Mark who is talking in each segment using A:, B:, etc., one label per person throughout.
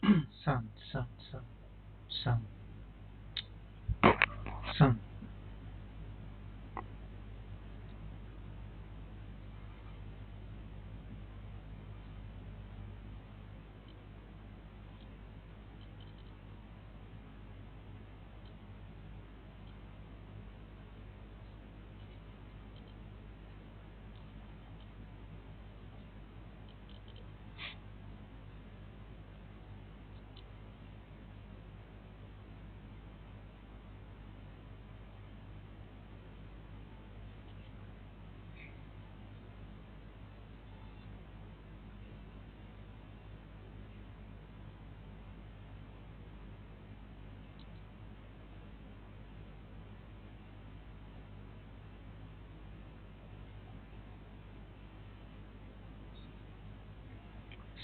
A: Sound, sound, sound, sound, sound.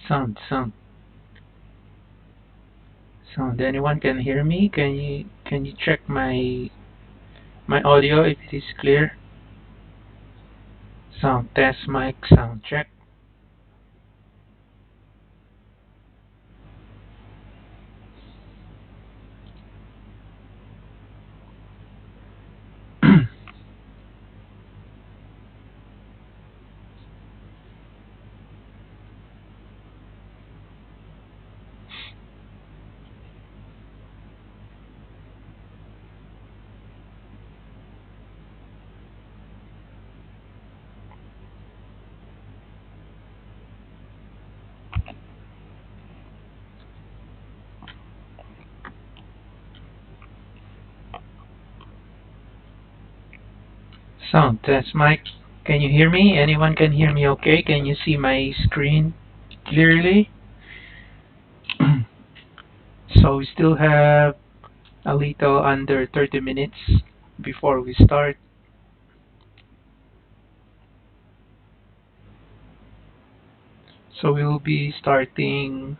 A: Sound, sound, sound. Anyone can hear me? Can you check my audio if it is clear? Sound test mic sound check. Sound test mic. Can you hear me? Anyone can hear me okay? Can you see my screen clearly? So we still have a little under 30 minutes before we start. So we will be starting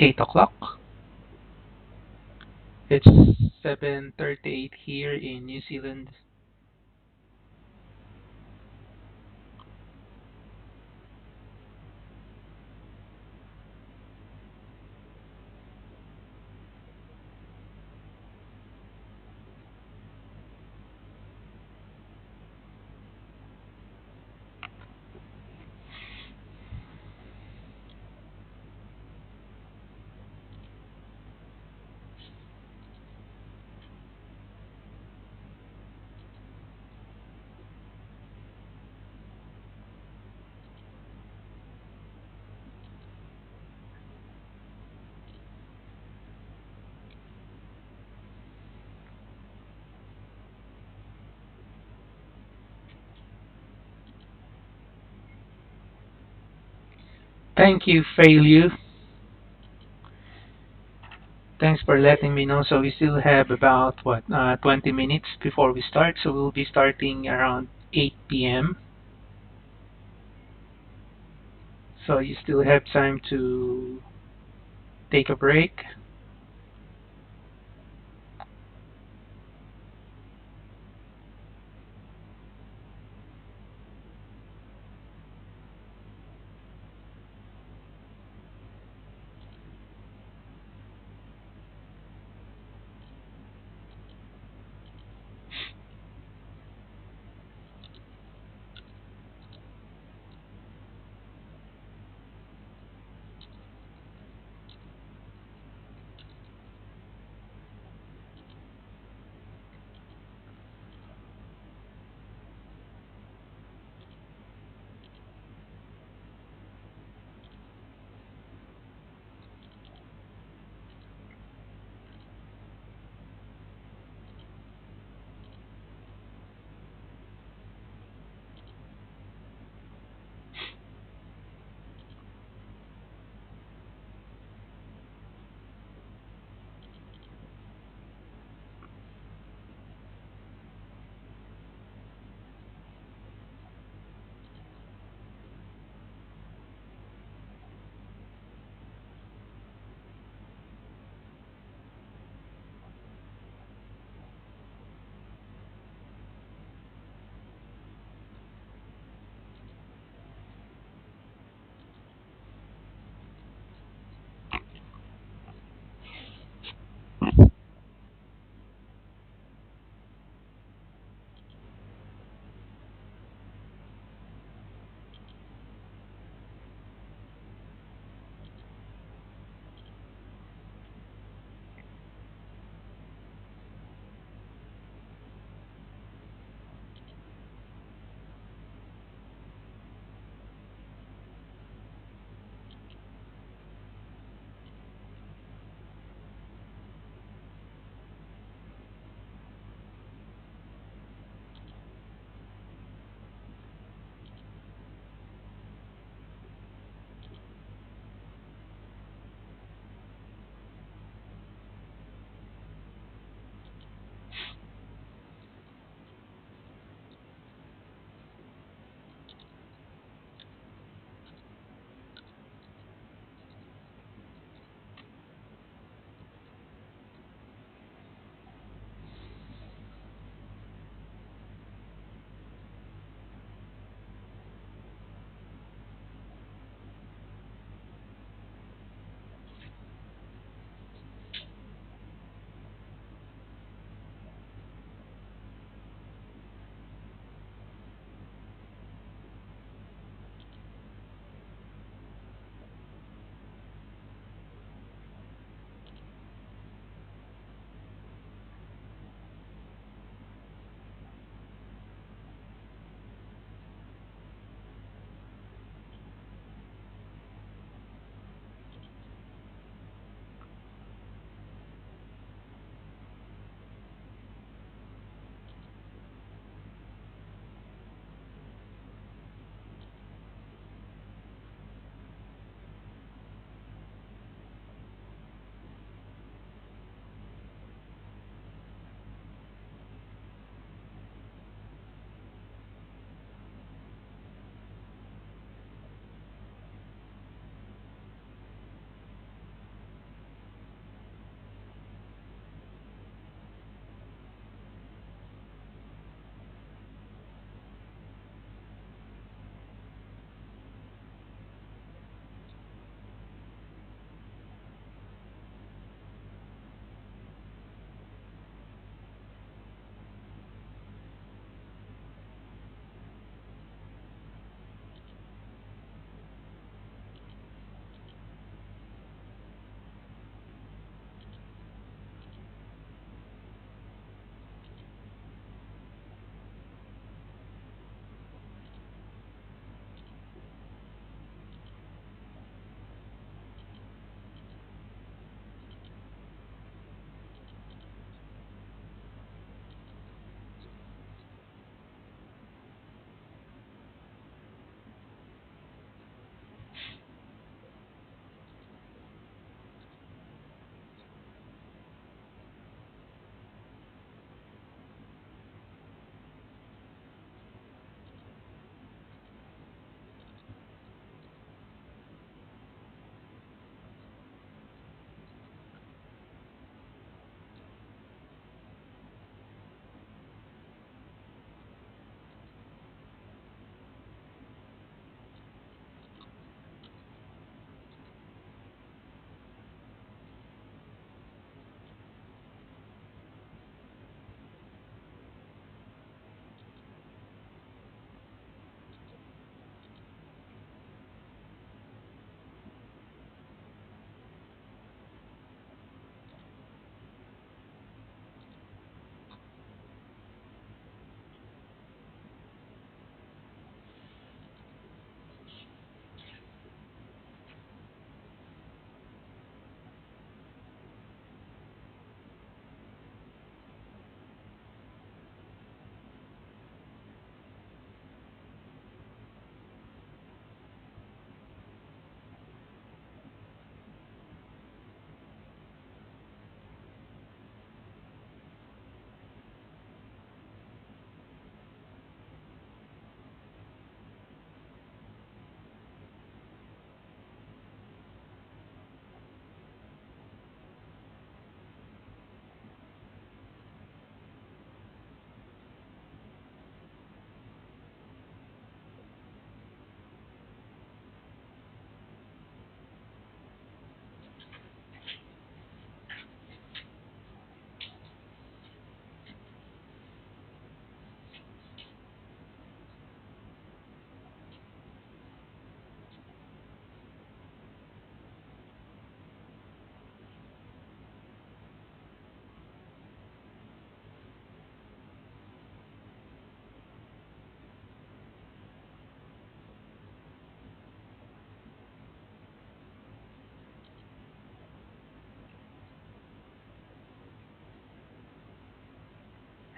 A: 8 o'clock. It's 7:38 here in New Zealand. Thank you, Failu. Thanks for letting me know. So we still have about 20 minutes before we start. So we'll be starting around 8 p.m. So you still have time to take a break.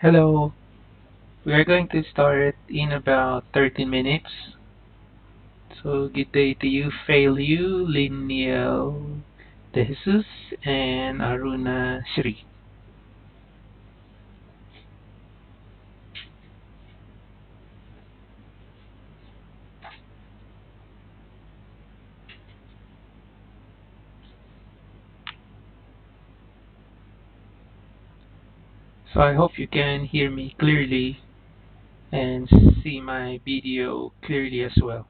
A: Hello. We are going to start in about 30 minutes. So good day to you, Fail You, Liniel De Jesus, and Aruna Shri. So I hope you can hear me clearly and see my video clearly as well.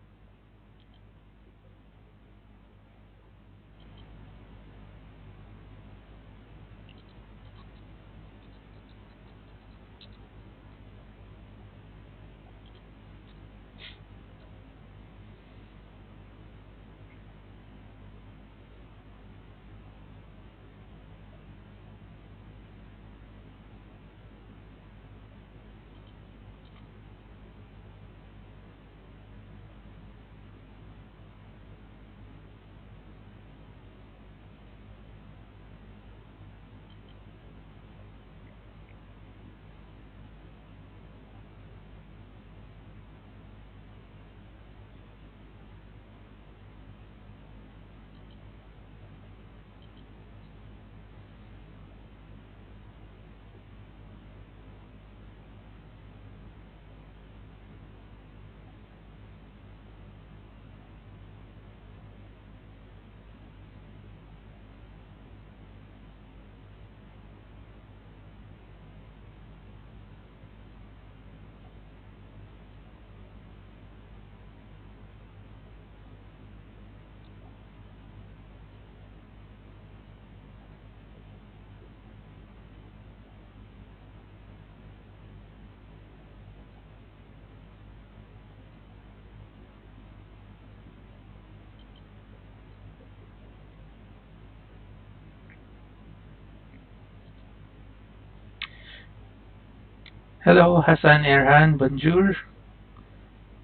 A: Hello, Hassan Erhan, bonjour.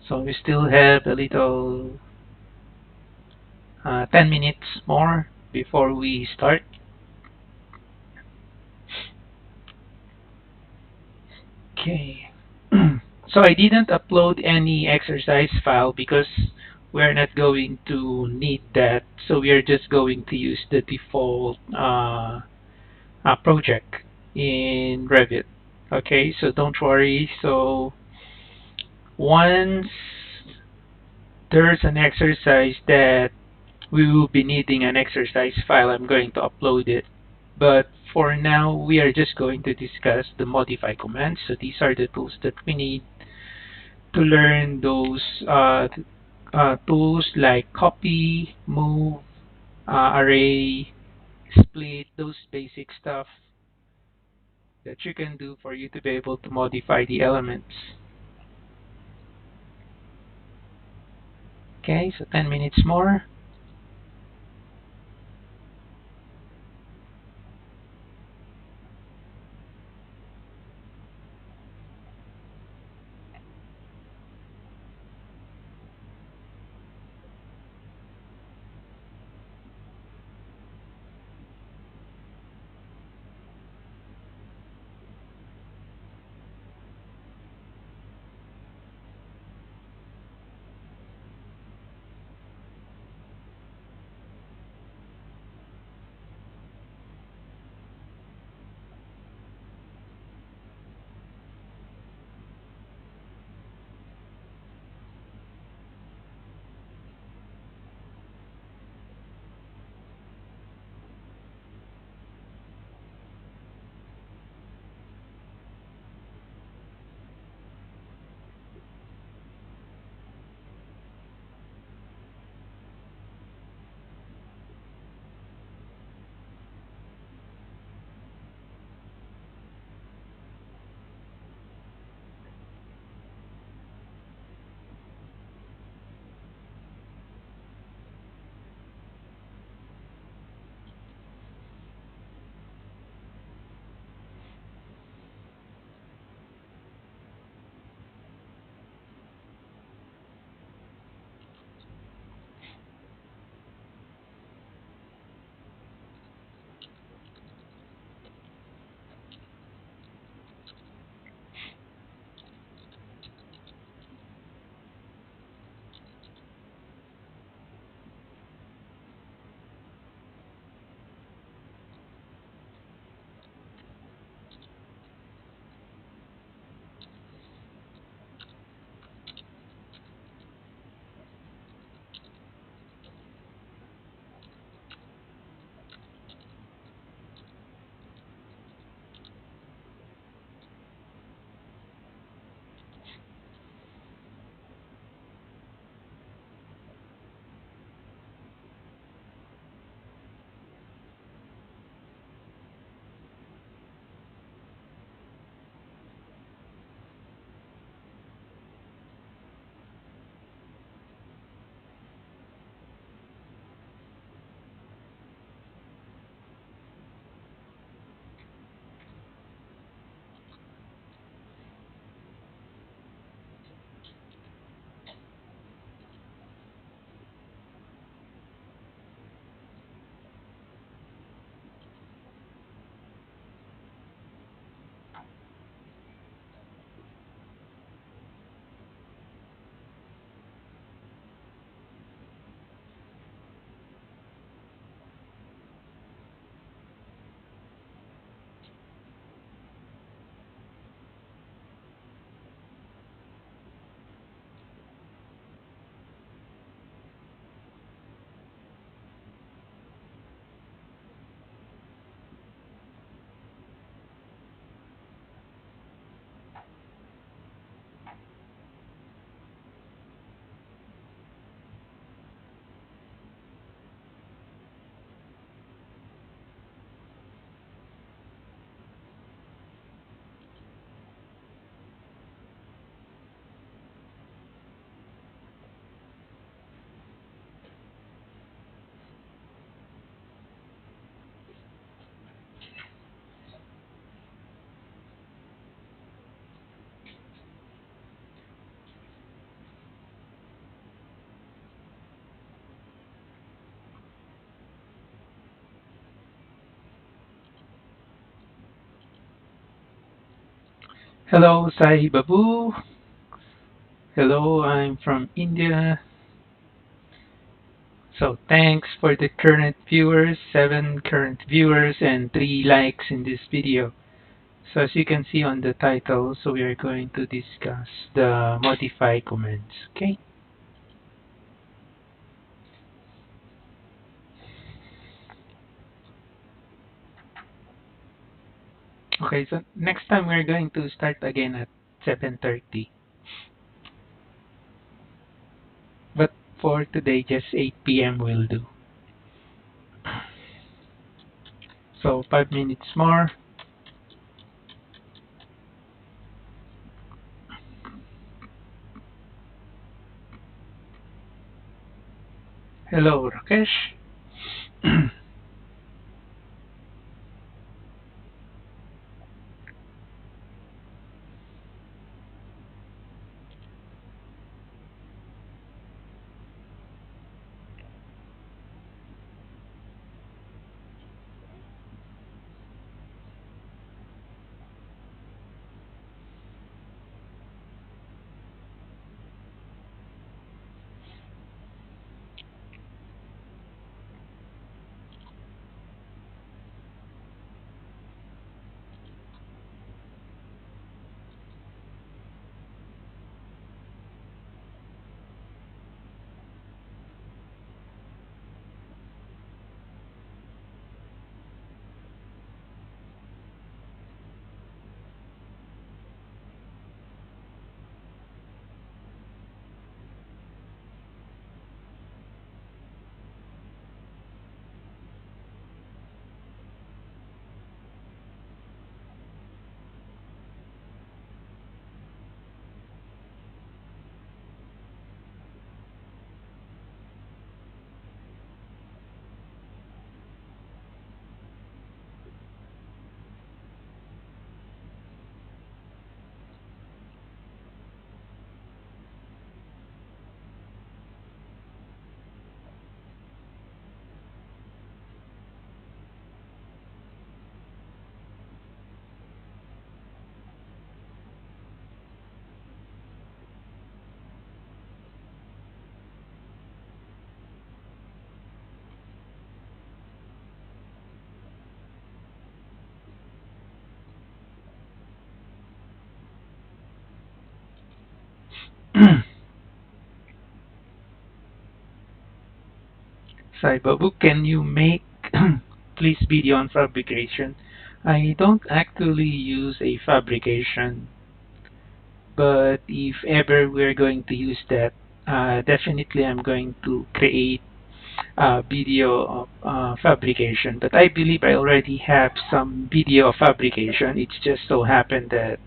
A: So we still have a little 10 minutes more before we start. Okay. So I didn't upload any exercise file because we're not going to need that. So we are just going to use the default project in Revit. Okay, so don't worry. So once there's an exercise that we will be needing an exercise file, I'm going to upload it. But for now, we are just going to discuss the modify commands. So these are the tools that we need to learn those tools like copy, move, array, split, those basic stuff that you can do for you to be able to modify the elements. Okay, so 10 minutes more. Hello, Sai Babu. Hello, I'm from India. So thanks for the current viewers, 7 current viewers and 3 likes in this video. So as you can see on the title, so we are going to discuss the modify commands, okay? Okay, so next time we're going to start again at 7:30. But for today, just 8 p.m. will do. So 5 minutes more. Hello, Rakesh. Sai Babu, can you make please video on fabrication? I don't actually use a fabrication, but if ever we're going to use that, definitely I'm going to create a video of fabrication. But I believe I already have some video of fabrication. It's just so happened that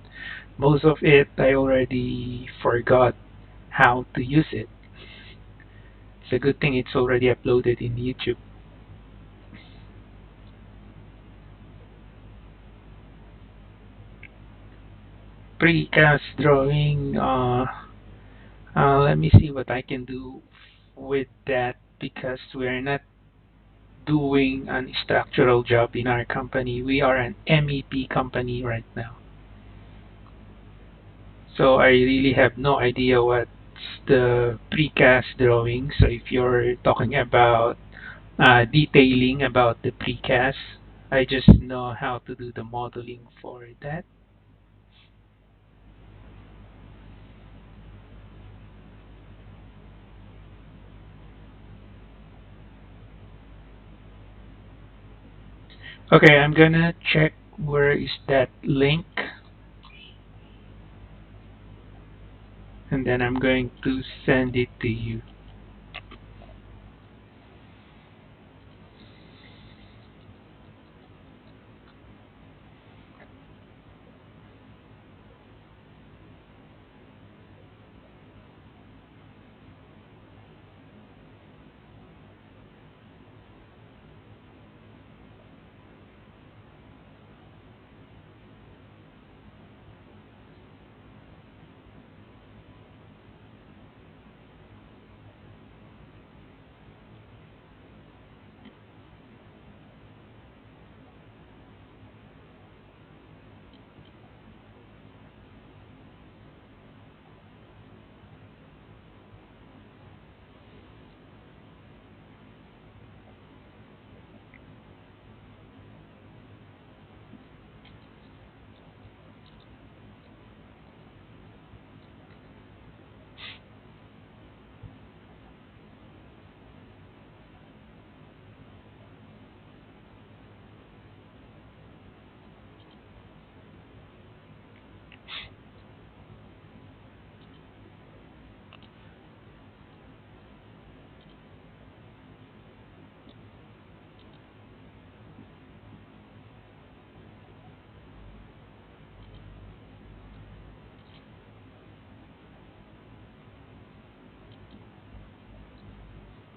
A: most of it I already forgot how to use it. It's a good thing it's already uploaded in YouTube. Precast drawing, let me see what I can do with that because we're not doing an structural job in our company. We are an MEP company right now. So I really have no idea what's the precast drawing. So if you're talking about detailing about the precast, I just know how to do the modeling for that. Okay, I'm gonna check where is that link, and then I'm going to send it to you.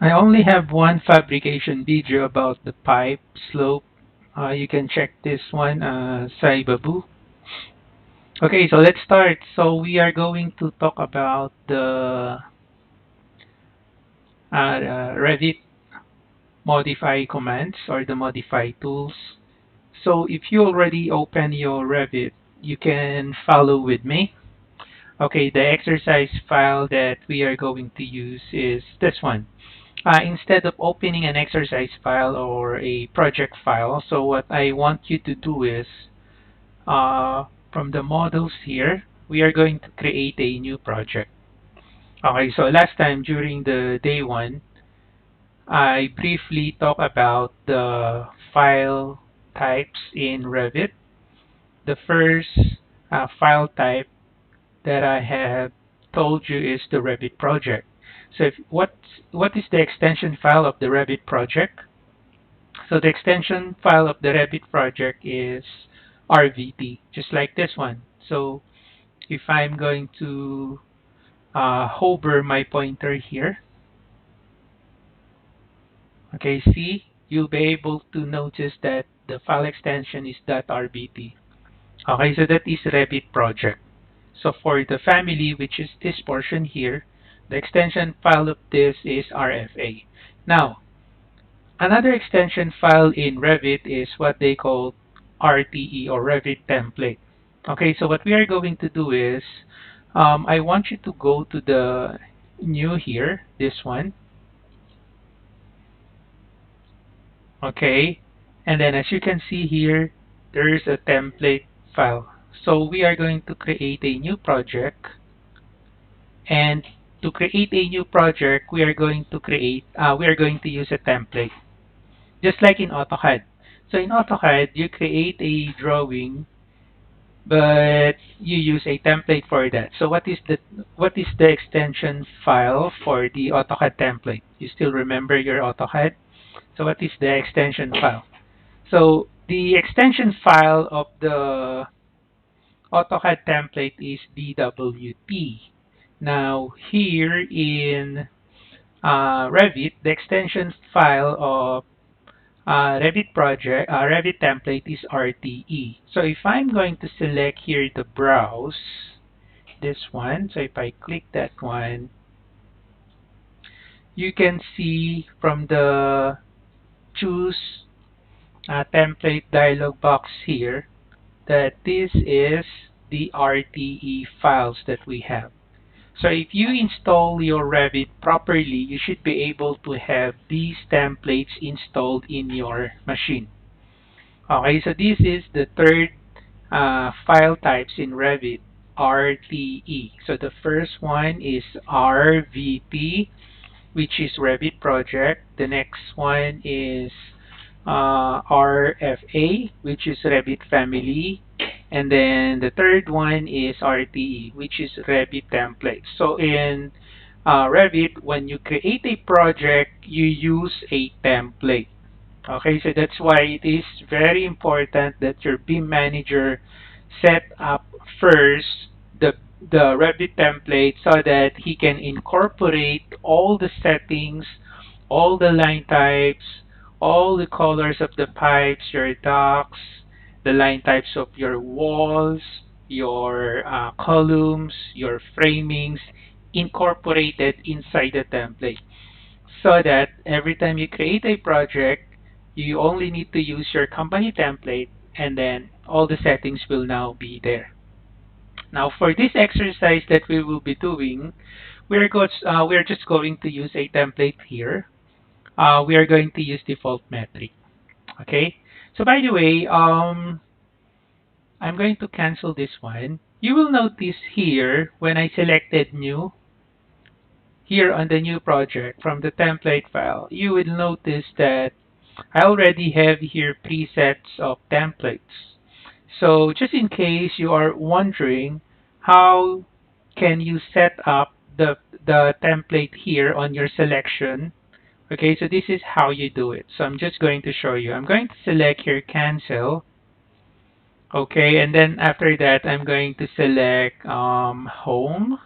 A: I only have one fabrication video about the pipe slope. You can check this one, Saibabu. Okay, so let's start. So we are going to talk about the Revit modify commands or the modify tools. So if you already open your Revit, you can follow with me. Okay, the exercise file that we are going to use is this one. Instead of opening an exercise file or a project file, so what I want you to do is, from the models here, we are going to create a new project. Okay, so last time during the day one, I briefly talked about the file types in Revit. The first file type that I have told you is the Revit project. So what is the extension file of the Revit project? So the extension file of the Revit project is RVT, just like this one. So if I'm going to hover my pointer here, okay, see, you'll be able to notice that the file extension is .rbt. Okay, so that is Revit project. So for the family, which is this portion here, the extension file of this is RFA. Now, another extension file in Revit is what they call RTE or Revit template. Okay, so what we are going to do is, I want you to go to the new here, this one. Okay, and then as you can see here, there is a template file. So we are going to create a new project, and to create a new project, we are going to use a template, just like in AutoCAD. So in AutoCAD, you create a drawing, but you use a template for that. So what is the extension file for the AutoCAD template? You still remember your AutoCAD? So what is the extension file? So the extension file of the AutoCAD template is DWT. Now here in Revit, the extension file of Revit template is RTE. So if I'm going to select here the browse, this one, so if I click that one, you can see from the choose template dialog box here that this is the RTE files that we have. So if you install your Revit properly, you should be able to have these templates installed in your machine. Okay, so this is the third file types in Revit, RTE. So the first one is RVP, which is Revit project. The next one is RFA, which is Revit family. And then the third one is RTE, which is Revit template. So in Revit, when you create a project, you use a template. Okay, so that's why it is very important that your BIM manager set up first the Revit template so that he can incorporate all the settings, all the line types, all the colors of the pipes, your ducts, the line types of your walls, your columns, your framings, incorporated inside the template, so that every time you create a project, you only need to use your company template, and then all the settings will now be there. Now for this exercise that we will be doing, we're just going to use a template here. We are going to use default metric. Okay. So by the way, I'm going to cancel this one. You will notice here when I selected new, here on the new project from the template file, you will notice that I already have here presets of templates. So just in case you are wondering how can you set up the template here on your selection, okay, so this is how you do it. So I'm just going to show you. I'm going to select here cancel. Okay, and then after that I'm going to select home,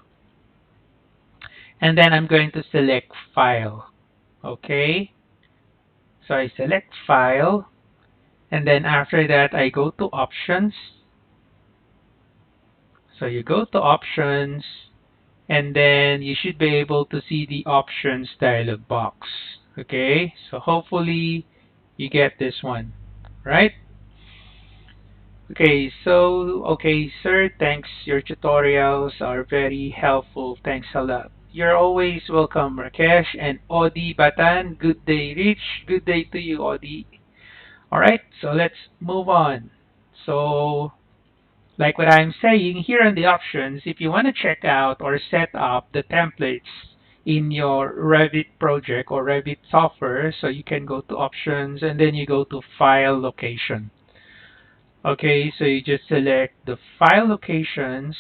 A: and then I'm going to select file. Okay, so I select File, and then after that I go to Options. So you go to Options, and then you should be able to see the Options dialog box. Okay, so hopefully you get this one, right? Okay, sir, thanks. Your tutorials are very helpful. Thanks a lot. You're always welcome, Rakesh and Odi Batan. Good day, Rich. Good day to you, Odi. All right, so let's move on. So, like what I'm saying, here in the options, if you want to check out or set up the templates in your Revit project or Revit software, so you can go to options and then you go to file location. Okay, so you just select the file locations,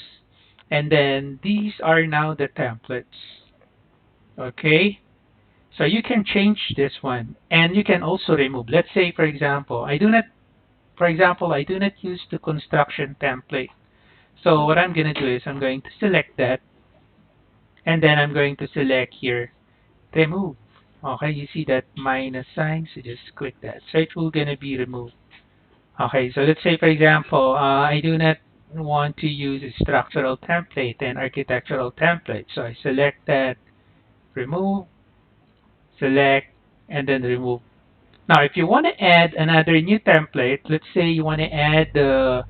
A: and then these are now the templates. Okay, so you can change this one, and you can also remove. Let's say, for example, I do not use the construction template. So what I'm going to do is I'm going to select that, and then I'm going to select here, remove. Okay, you see that minus sign, so just click that. So it will going to be removed. Okay, so let's say, for example, I do not want to use a structural template and architectural template. So I select that, remove, select, and then remove. Now, if you want to add another new template, let's say you want to add the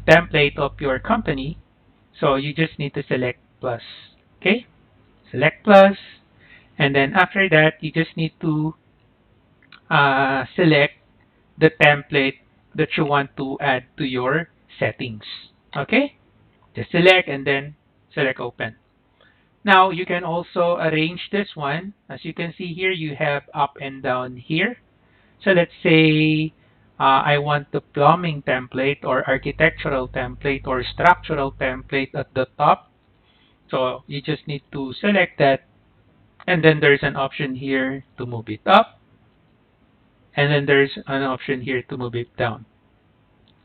A: template of your company, so you just need to select plus. Okay, select plus, and then after that, you just need to select the template that you want to add to your settings. Okay, just select and then select open. Now you can also arrange this one. As you can see here, you have up and down here. So let's say I want the plumbing template or architectural template or structural template at the top. So you just need to select that, and then there's an option here to move it up, and then there's an option here to move it down.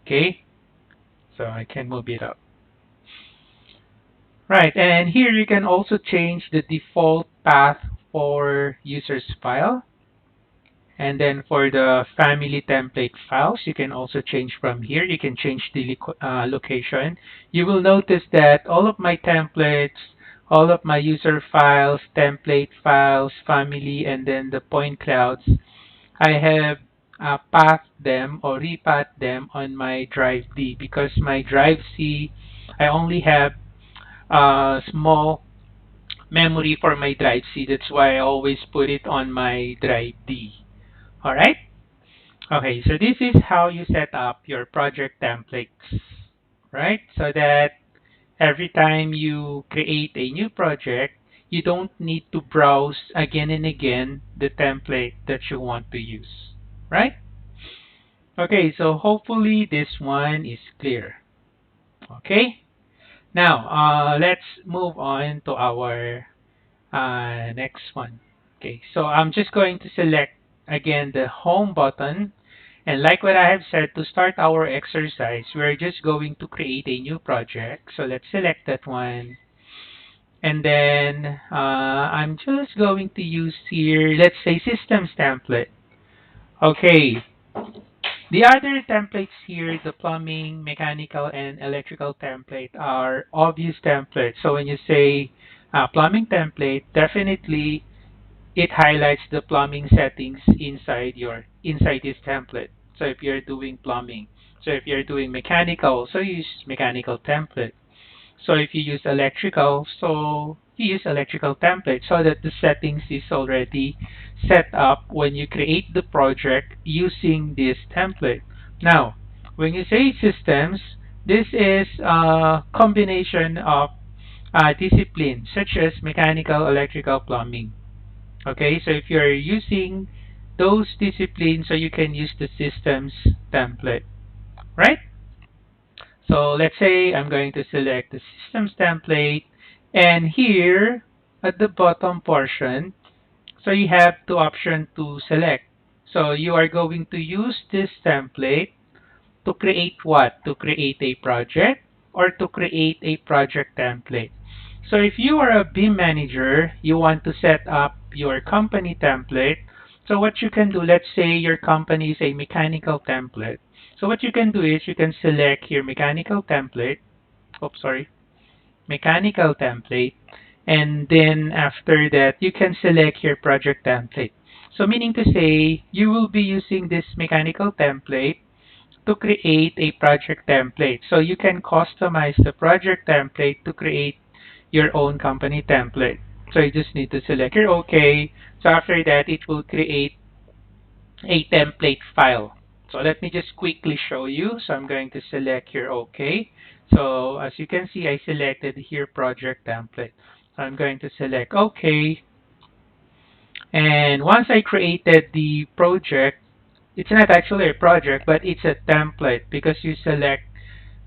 A: Okay, so I can move it up. Right, and here you can also change the default path for user's file. And then for the family template files, you can also change from here. You can change the location. You will notice that all of my templates, all of my user files, template files, family, and then the point clouds, I have pathed them or repathed them on my drive D, because my drive C, I only have a small memory for my drive C. That's why I always put it on my drive D. All right. Okay, so this is how you set up your project templates, right? So that every time you create a new project, you don't need to browse again and again the template that you want to use, right? Okay, so hopefully this one is clear. Okay, now let's move on to our next one. Okay, so I'm just going to select again the home button. And like what I have said, to start our exercise, we're just going to create a new project. So let's select that one. And then I'm just going to use here, let's say systems template. Okay, the other templates here, the plumbing, mechanical, and electrical template are obvious templates. So when you say plumbing template, definitely it highlights the plumbing settings inside this template. So if you're doing plumbing, so if you're doing mechanical, so you use mechanical template. So if you use electrical, so you use electrical template, so that the settings is already set up when you create the project using this template. Now, when you say systems, this is a combination of disciplines such as mechanical, electrical, plumbing. Okay, so if you're using those disciplines, so you can use the systems template, right? So let's say I'm going to select the systems template, and here at the bottom portion, so you have two options to select. So you are going to use this template to create what? To create a project or to create a project template. So if you are a BIM manager, you want to set up your company template. So what you can do, let's say your company is a mechanical template. So what you can do is you can select your mechanical template. Oops, sorry. Mechanical template. And then after that, you can select your project template. So meaning to say, you will be using this mechanical template to create a project template. So you can customize the project template to create your own company template. So you just need to select your OK. So after that, it will create a template file. So let me just quickly show you. So I'm going to select here OK. So as you can see, I selected here project template. So I'm going to select OK. And once I created the project, it's not actually a project, but it's a template because you select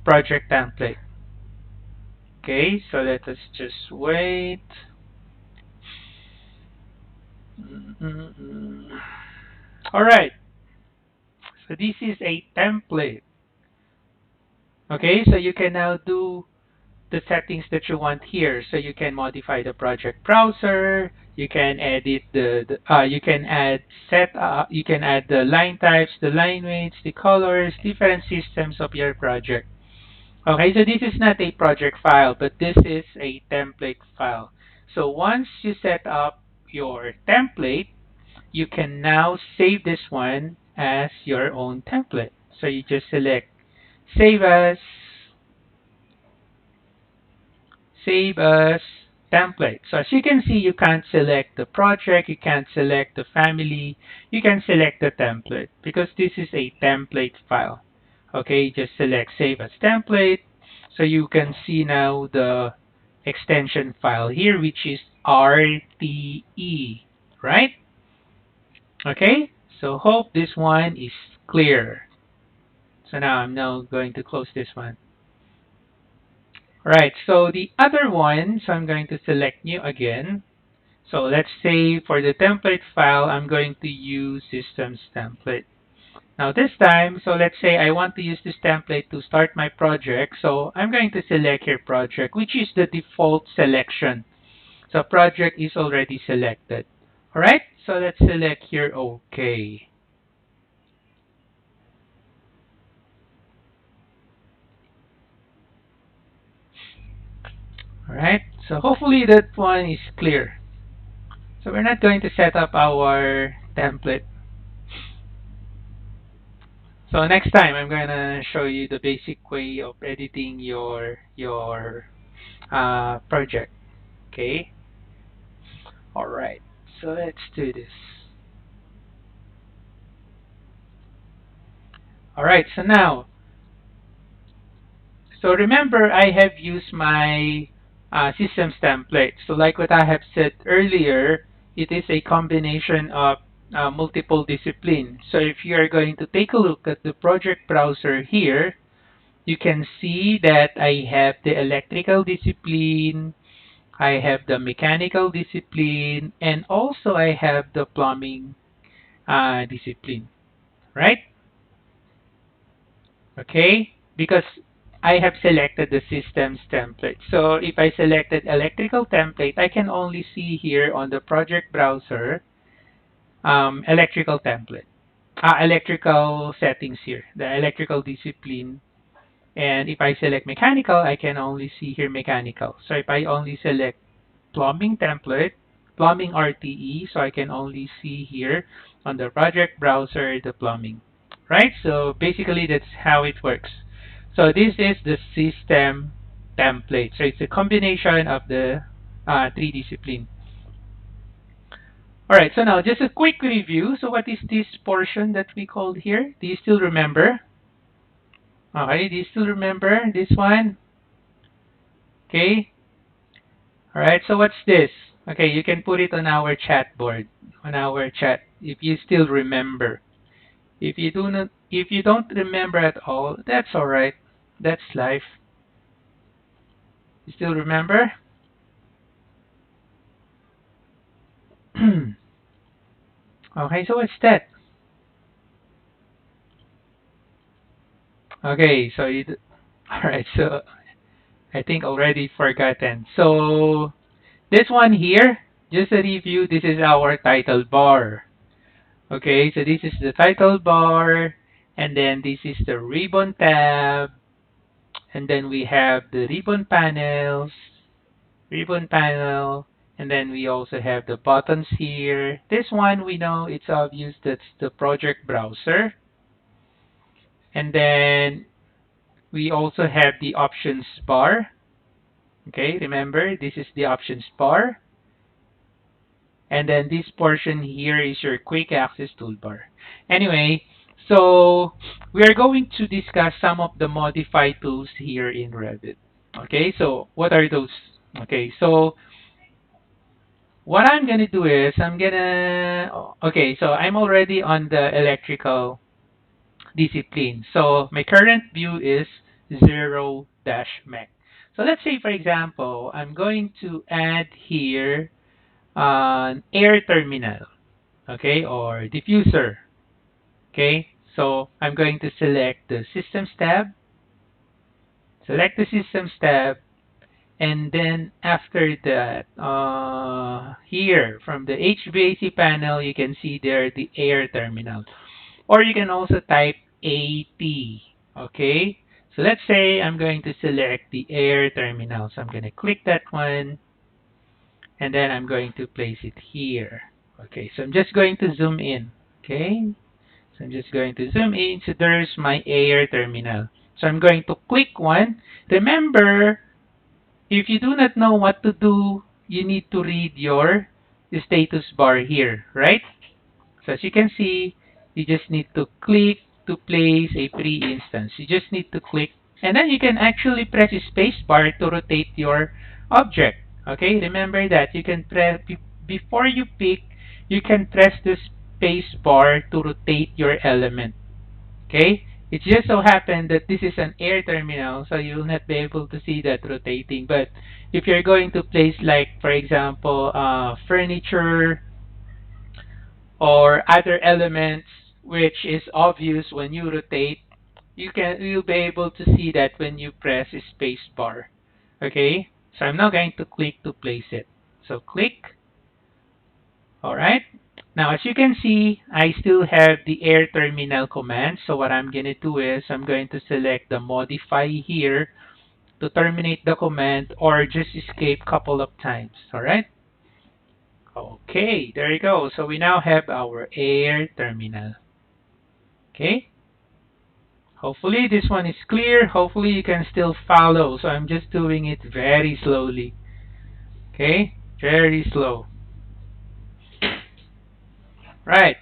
A: project template. Okay, so let us just wait. All right, so this is a template. Okay, so you can now do the settings that you want here. So you can modify the project browser. You can edit you can add you can add the line types, the line weights, the colors, different systems of your project. Okay, so this is not a project file, but this is a template file. So once you set up your template, you can now save this one as your own template. So you just select Save As, Save As Template. So as you can see, you can't select the project, you can't select the family, you can select the template because this is a template file. Okay, just select Save As Template. So you can see now the extension file here, which is RTE, right? Okay, so hope this one is clear. So now I'm now going to close this one. Right, so the other one, so I'm going to select new again. So let's say for the template file, I'm going to use systems template. Now this time, so let's say I want to use this template to start my project. So I'm going to select here project, which is the default selection. So project is already selected. All right, so let's select here OK. All right, so hopefully that one is clear. So we're not going to set up our template. So next time I'm going to show you the basic way of editing your project. Okay. All right. So let's do this. All right. So now, so remember I have used my systems template. So like what I have said earlier, it is a combination of multiple disciplines. So if you are going to take a look at the project browser here, you can see that I have the electrical discipline, I have the mechanical discipline, and also I have the plumbing discipline, right? Okay, because I have selected the systems template. So if I selected electrical template, I can only see here on the project browser electrical template, electrical settings here, the electrical discipline. And if I select mechanical, I can only see here mechanical. So if I only select plumbing template, plumbing RTE, so I can only see here on the project browser the plumbing, right? So basically that's how it works. So this is the system template. So it's a combination of the three disciplines. All right, so now just a quick review. So what is this portion that we called here? Do you still remember? Okay, do you still remember this one? Okay. All right, so what's this? Okay, you can put it on our chat board, on our chat, if you still remember. If you do not, if you don't remember at all, that's all right. That's life. You still remember? Okay, so what's that? Okay, so all right, so I think already forgotten. So this one here. just a review, this is our title bar. Okay, so this is the title bar, and then this is the ribbon tab, and then we have the ribbon panel, and then we also have the buttons here. This one we know it's obvious, that's the project browser. And then we also have the options bar. Okay, remember this is the options bar. And then this portion here is your quick access toolbar. Anyway, so we are going to discuss some of the modify tools here in Revit. Okay, so what are those? Okay, so what I'm gonna do is okay, so I'm already on the electrical discipline. So my current view is 0-mech. So let's say, for example, I'm going to add here an air terminal, okay, or diffuser. Okay, so I'm going to select the Systems tab, and then after that, here from the HVAC panel, you can see there the air terminal. Or you can also type AT. Okay, so let's say I'm going to select the air terminal. So I'm going to click that one, and then I'm going to place it here. Okay, so I'm just going to zoom in. Okay, so I'm just going to zoom in. So there's my air terminal. So I'm going to click one. Remember, if you do not know what to do, you need to read your status bar here, right? So as you can see, you just need to click to place a free instance. You just need to click, and then you can actually press space bar to rotate your object. Okay, remember that you can press before you pick, you can press the space bar to rotate your element. Okay, it just so happened that this is an air terminal, so you will not be able to see that rotating. But if you're going to place, like for example, furniture or other elements which is obvious when you rotate, you'll be able to see that when you press space bar. Okay, so I'm now going to click to place it. So click. All right, now as you can see, I still have the air terminal command. So what I'm going to do is I'm going to select the modify here to terminate the command, or just escape couple of times. All right, okay, there you go. So we now have our air terminal. Okay, hopefully this one is clear. Hopefully you can still follow. So I'm just doing it very slowly. Okay, very slow. Right.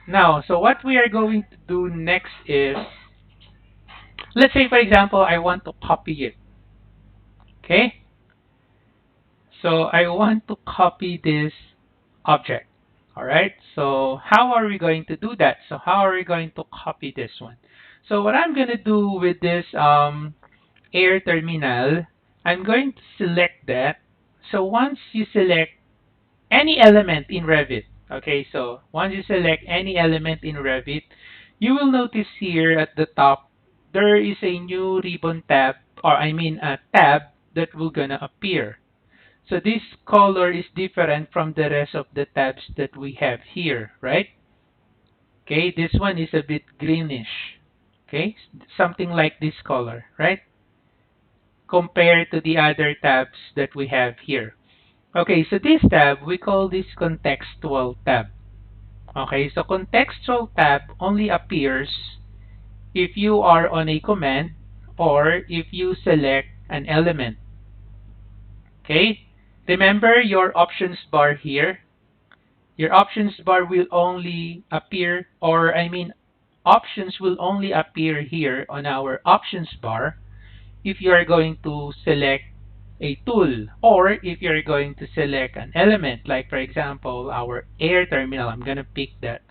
A: Now, so what we are going to do next is, let's say for example, I want to copy it. Okay, so I want to copy this object. All right, so how are we going to do that? So how are we going to copy this one? So what I'm going to do with this air terminal, I'm going to select that. So once you select any element in Revit, okay, so once you select any element in Revit, you will notice here at the top, there is a new ribbon tab, or I mean a tab that will gonna appear. So this color is different from the rest of the tabs that we have here, right? Okay, this one is a bit greenish. Okay, something like this color, right? Compared to the other tabs that we have here. Okay, so this tab, we call this Contextual Tab. Okay, so Contextual Tab only appears if you are on a command or if you select an element. Okay, remember your options bar here. Your options bar will only appear, or I mean, options will only appear here on our options bar if you are going to select a tool, or if you're going to select an element, like for example our air terminal. I'm gonna pick that.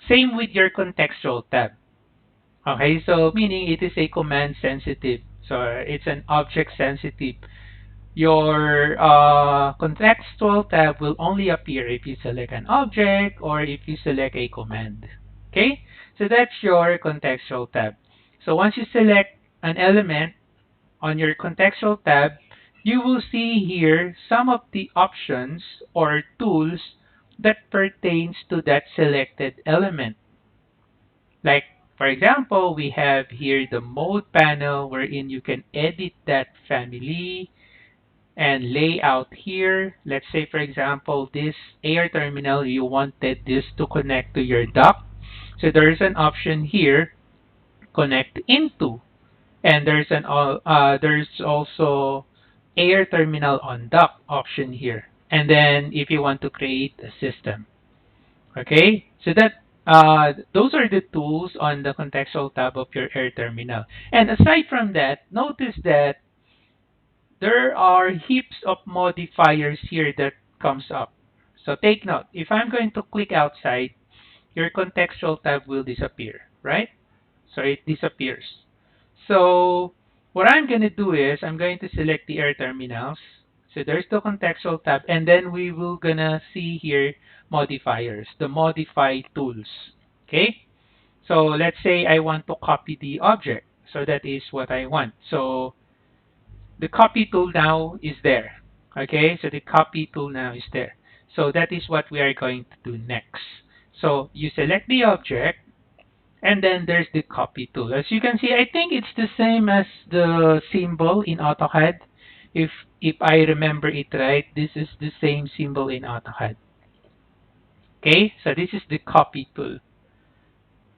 A: Same with your contextual tab. Okay, so meaning it is a command sensitive, so it's an object sensitive. Your contextual tab will only appear if you select an object or if you select a command. Okay, so that's your contextual tab. So once you select an element on your contextual tab, you will see here some of the options or tools that pertains to that selected element. Like, for example, we have here the mode panel wherein you can edit that family and layout here. Let's say, for example, this air terminal, you wanted this to connect to your dock. So there's an option here, connect into. And there's also air terminal on dock option here. And then if you want to create a system. Okay, so that those are the tools on the contextual tab of your air terminal. And aside from that, notice that there are heaps of modifiers here that comes up. So take note, if I'm going to click outside, your contextual tab will disappear, right? So it disappears. So what I'm going to do is I'm going to select the air terminals. So there's the contextual tab, and then we will gonna see here modifiers, the modify tools. Okay? So let's say I want to copy the object. So that is what I want. So the copy tool now is there. Okay? So the copy tool now is there. So that is what we are going to do next. So you select the object, and then there's the copy tool. As you can see, I think it's the same as the symbol in AutoCAD. If if I remember it right, this is the same symbol in AutoCAD. Okay, so this is the copy tool,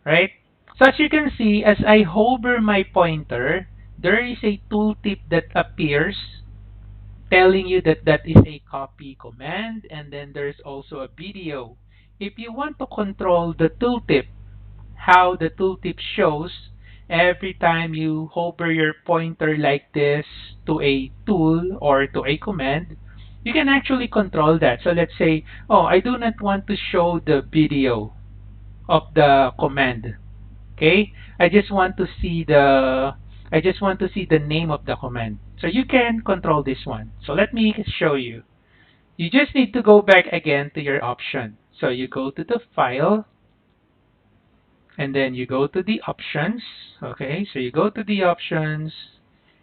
A: right? So as you can see, as I hover my pointer, there is a tooltip that appears telling you that that is a copy command, and then there's also a video. If you want to control the tooltip, how the tooltip shows every time you hover your pointer like this to a tool or to a command, you can actually control that. So let's say, oh, I do not want to show the video of the command. Okay? I just want to see the name of the command. So you can control this one. So let me show you. You just need to go back again to your option. So you go to the file, and then you go to the options. Okay, so you go to the options,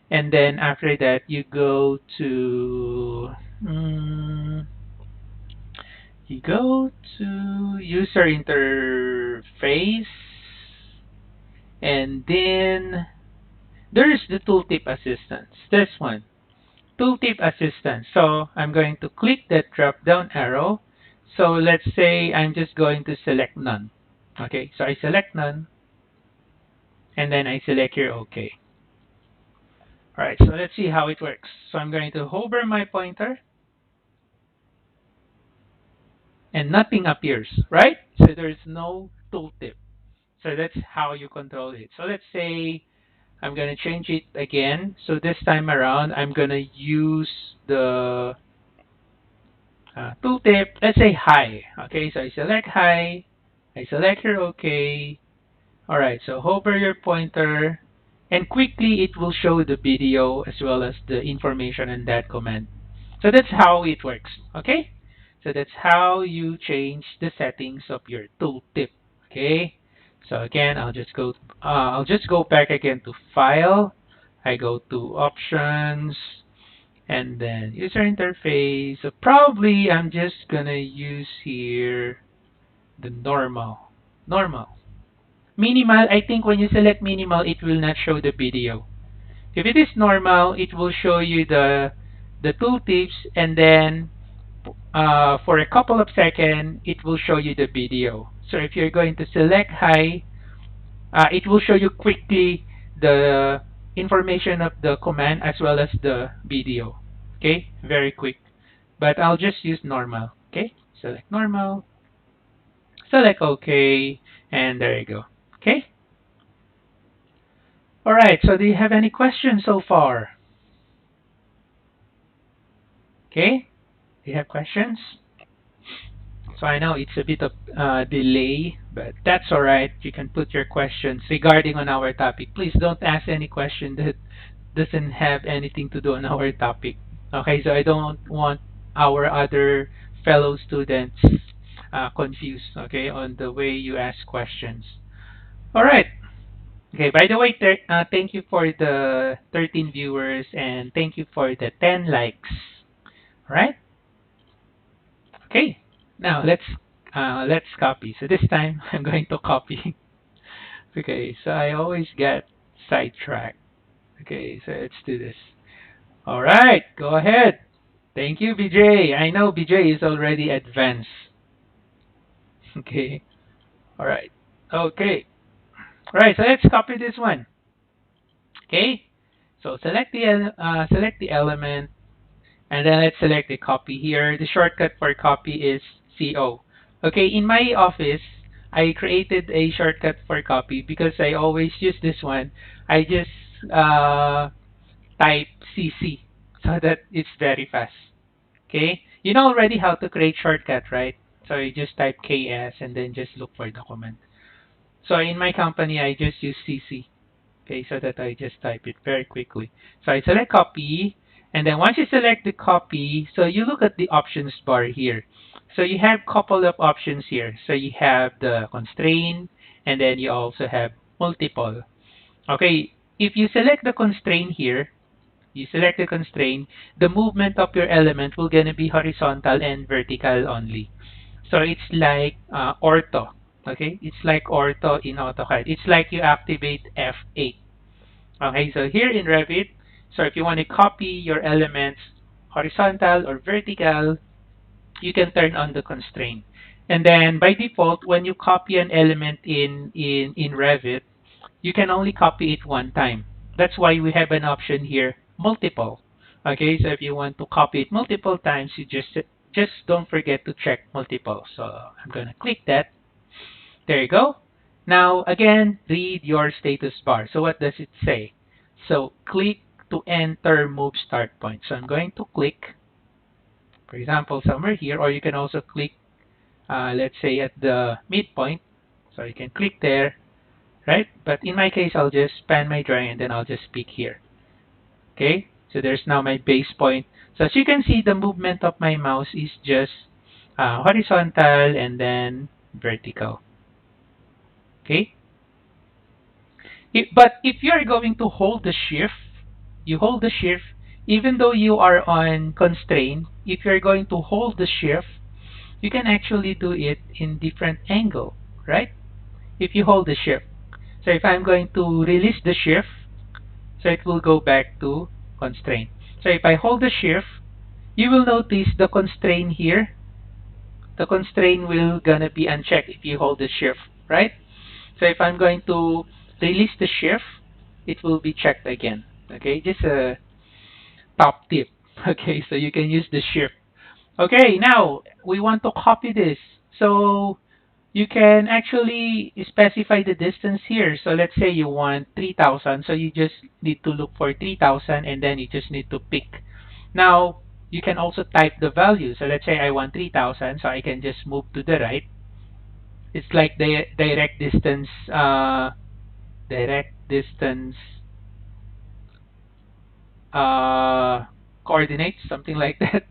A: and then after that you go to you go to user interface, and then there's the tooltip assistance, this one, tooltip assistance. So I'm going to click that drop down arrow. So let's say I'm just going to select none. Okay, so I select none, and then I select here OK. Alright, so let's see how it works. So I'm going to hover my pointer, and nothing appears, right? So there's no tooltip. So that's how you control it. So let's say I'm going to change it again. So this time around, I'm going to use the tooltip. Let's say hi. Okay, so I select hi. I select here OK. Alright, so hover your pointer, and quickly it will show the video as well as the information in that command. So that's how it works. Okay? So that's how you change the settings of your tooltip. Okay? So again, I'll just go back again to File. I go to Options, and then User Interface. So probably I'm just gonna use here the normal. Minimal, I think when you select minimal, it will not show the video. If it is normal, it will show you the tooltips, and then for a couple of seconds, it will show you the video. So if you're going to select high, it will show you quickly the information of the command as well as the video. Okay, very quick. But I'll just use normal. Okay, select normal, select OK, and there you go. Okay. All right, so do you have any questions so far? Okay, do you have questions? So I know it's a bit of delay, but that's all right. You can put your questions regarding on our topic. Please don't ask any question that doesn't have anything to do on our topic. Okay, so I don't want our other fellow students confused, okay, on the way you ask questions. All right, Okay, by the way, thank you for the 13 viewers and thank you for the 10 likes. All right? Okay. Now let's copy. So this time I'm going to copy. Okay, so I always get sidetracked. Okay, so let's do this. All right, go ahead. Thank you, BJ. I know BJ is already advanced. Okay. All right. Okay. All right, so let's copy this one. Okay. So select the element, and then let's select the copy here. The shortcut for copy is CO. Okay, in my office, I created a shortcut for copy because I always use this one. I just type CC so that it's very fast. Okay, you know already how to create shortcut, right? So you just type KS and then just look for the command. So in my company, I just use CC. Okay, so that I just type it very quickly. So I select copy, and then once you select the copy, so you look at the options bar here. So you have couple of options here. So you have the constraint, and then you also have multiple. Okay, if you select the constraint here, you select the constraint, the movement of your element will gonna be horizontal and vertical only. So it's like ortho. Okay, it's like ortho in AutoCAD. It's like you activate F8. Okay, so here in Revit, so if you want to copy your elements horizontal or vertical, you can turn on the constraint. And then by default, when you copy an element in Revit, you can only copy it one time. That's why we have an option here, multiple. Okay, so if you want to copy it multiple times, you just don't forget to check multiple. So I'm gonna click that. There you go. Now again, read your status bar. So what does it say? So click to enter move start point. So I'm going to click, for example, somewhere here, or you can also click, let's say at the midpoint. So you can click there, right? But in my case, I'll just span my drawing and then I'll just pick here. Okay, so there's now my base point. So as you can see, the movement of my mouse is just horizontal and then vertical. Okay, but if you're going to hold the shift, you hold the shift, even though you are on constraint, if you're going to hold the shift, you can actually do it in different angle, right? If you hold the shift. So if I'm going to release the shift, so it will go back to constraint. So if I hold the shift, you will notice the constraint here. The constraint will gonna be unchecked if you hold the shift, right? So if I'm going to release the shift, it will be checked again. Okay, just a top tip. Okay, so you can use the shift. Okay, now we want to copy this. So you can actually specify the distance here. So let's say you want 3,000. So you just need to look for 3,000 and then you just need to pick. Now, you can also type the value. So let's say I want 3,000. So I can just move to the right. It's like the direct distance uh, coordinates, something like that.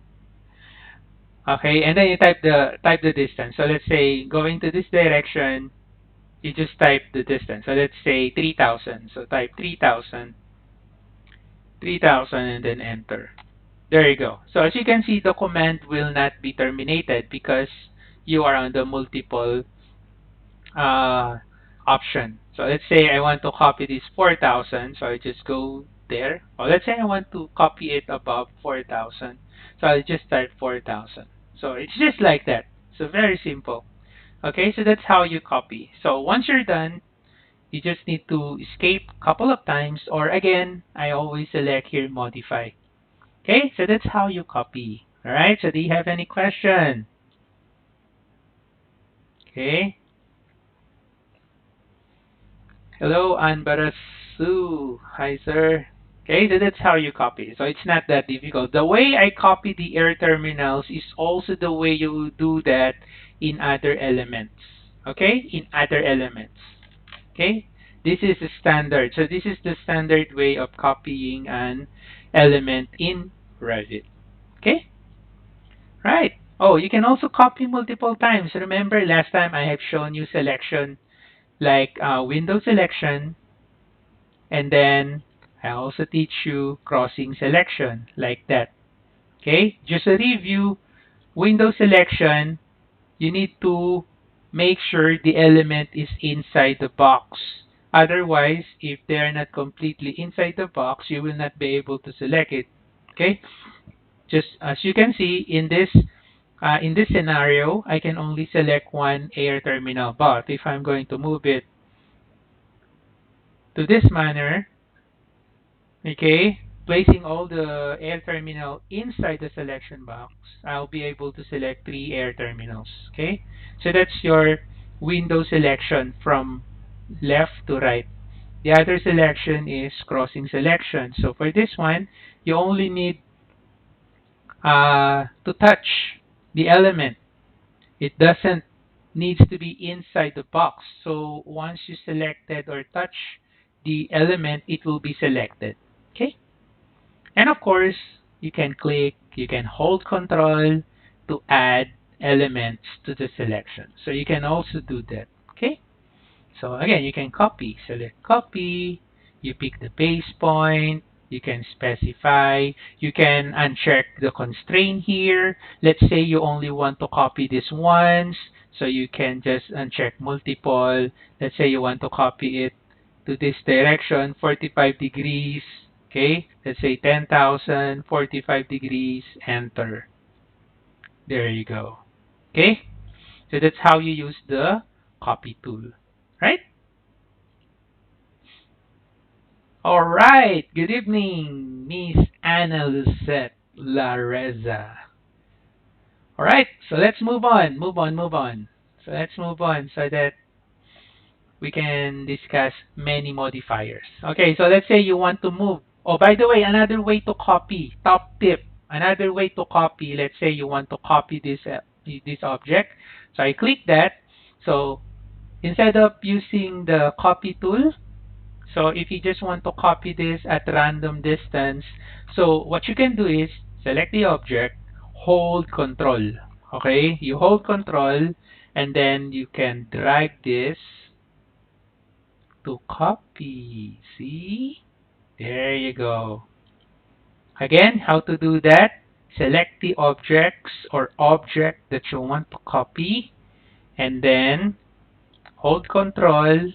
A: Okay, and then you type the distance. So let's say going to this direction, you just type the distance. So let's say 3,000. So type 3,000, 3,000, and then enter. There you go. So as you can see, the command will not be terminated because you are on the multiple uh, option. So let's say I want to copy this 4,000. So I just go there. Or let's say I want to copy it above 4,000. So I'll just type 4,000. So it's just like that. So very simple. Okay, so that's how you copy. So once you're done, you just need to escape a couple of times, or again, I always select here modify. Okay, so that's how you copy. All right, so do you have any question? Okay, hello, Anbarasu. Hi, sir. Okay, so that's how you copy. So it's not that difficult. The way I copy the air terminals is also the way you do that in other elements. Okay, in other elements. Okay, this is the standard. So this is the standard way of copying an element in Revit. Okay, right. Oh, you can also copy multiple times. Remember last time I have shown you selection like window selection. And then I also teach you crossing selection like that. Okay, just a review. Window selection, you need to make sure the element is inside the box. Otherwise, if they're not completely inside the box, you will not be able to select it. Okay, just as you can see in this scenario, I can only select one air terminal. But if I'm going to move it to this manner, okay, placing all the air terminal inside the selection box, I'll be able to select 3 air terminals. Okay, so that's your window selection from left to right. The other selection is crossing selection. So for this one, you only need to touch the element. It doesn't needs to be inside the box. So once you selected or touch the element, it will be selected. Okay. And of course, you can click, you can hold control to add elements to the selection. So you can also do that. Okay. So again, you can copy, select copy, you pick the base point, you can specify, you can uncheck the constraint here. Let's say you only want to copy this once, so you can just uncheck multiple. Let's say you want to copy it to this direction, 45 degrees, okay? Let's say 10,000, 45 degrees, enter. There you go. Okay? So that's how you use the copy tool, right? All right. Good evening, Miss Anna Lucette Lareza. All right. So let's move on. Move on. Move on. So let's move on so that we can discuss many modifiers. Okay. So let's say you want to move. Oh, by the way, another way to copy. Top tip. Another way to copy. Let's say you want to copy this object. So I click that. So instead of using the copy tool, so if you just want to copy this at random distance, so what you can do is select the object, hold control. Okay, you hold control and then you can drag this to copy. See? There you go. Again, how to do that? Select the objects or object that you want to copy and then hold control,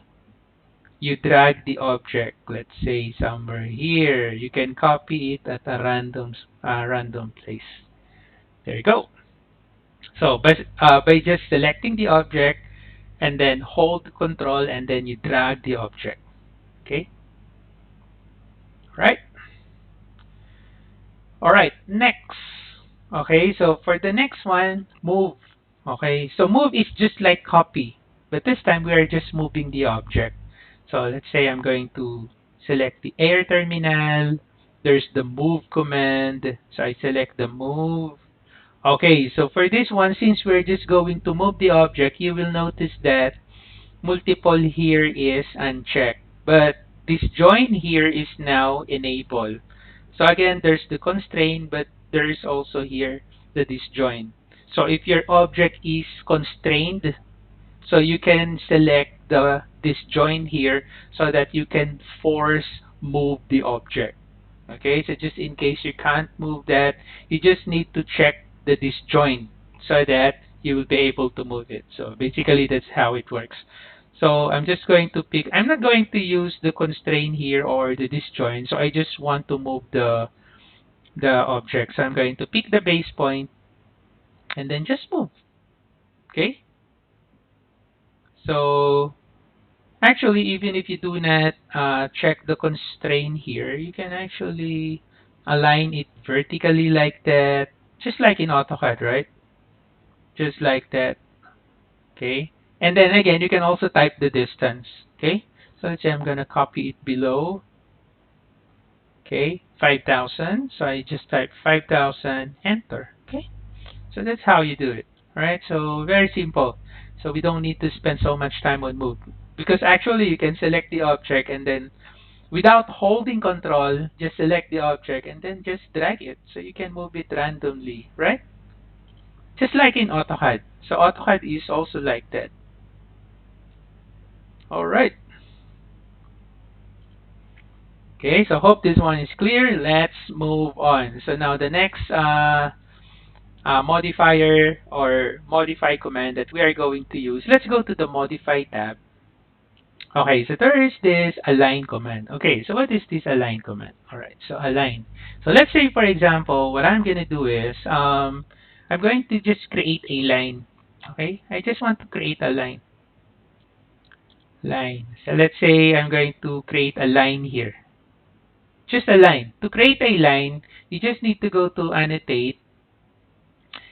A: you drag the object, let's say somewhere here. You can copy it at a random place. There you go. So by just selecting the object and then hold control and then you drag the object. Okay. Right. All right. Next. Okay. So for the next one, move. Okay. So move is just like copy, but this time we are just moving the object. So let's say I'm going to select the air terminal. There's the move command. So I select the move. Okay, so for this one, since we're just going to move the object, you will notice that multiple here is unchecked. But this join here is now enabled. So again, there's the constraint, but there is also here the disjoin. So if your object is constrained, so you can select the disjoin here so that you can force move the object. Okay, so just in case you can't move that, you just need to check the disjoin so that you will be able to move it. So basically that's how it works. So I'm just going to pick, I'm not going to use the constraint here or the disjoin, so I just want to move the object. So I'm going to pick the base point and then just move. Okay, so actually, even if you do not check the constraint here, you can actually align it vertically like that, just like in AutoCAD, right? Just like that, okay? And then again, you can also type the distance, okay? So let's say I'm going to copy it below, okay? 5,000, so I just type 5,000, enter, okay? So that's how you do it, right? So very simple. So we don't need to spend so much time on move. Because actually, you can select the object and then without holding control, just select the object and then just drag it so you can move it randomly, right? Just like in AutoCAD. So AutoCAD is also like that. All right. Okay, so hope this one is clear. Let's move on. So now the next modifier or modify command that we are going to use. Let's go to the modify tab. Okay, so there is this align command. Okay, so what is this align command? All right, so align. So let's say, for example, what I'm going to do is I'm going to just create a line. Okay, I just want to create a line. Line. So let's say I'm going to create a line here. Just a line. To create a line, you just need to go to Annotate,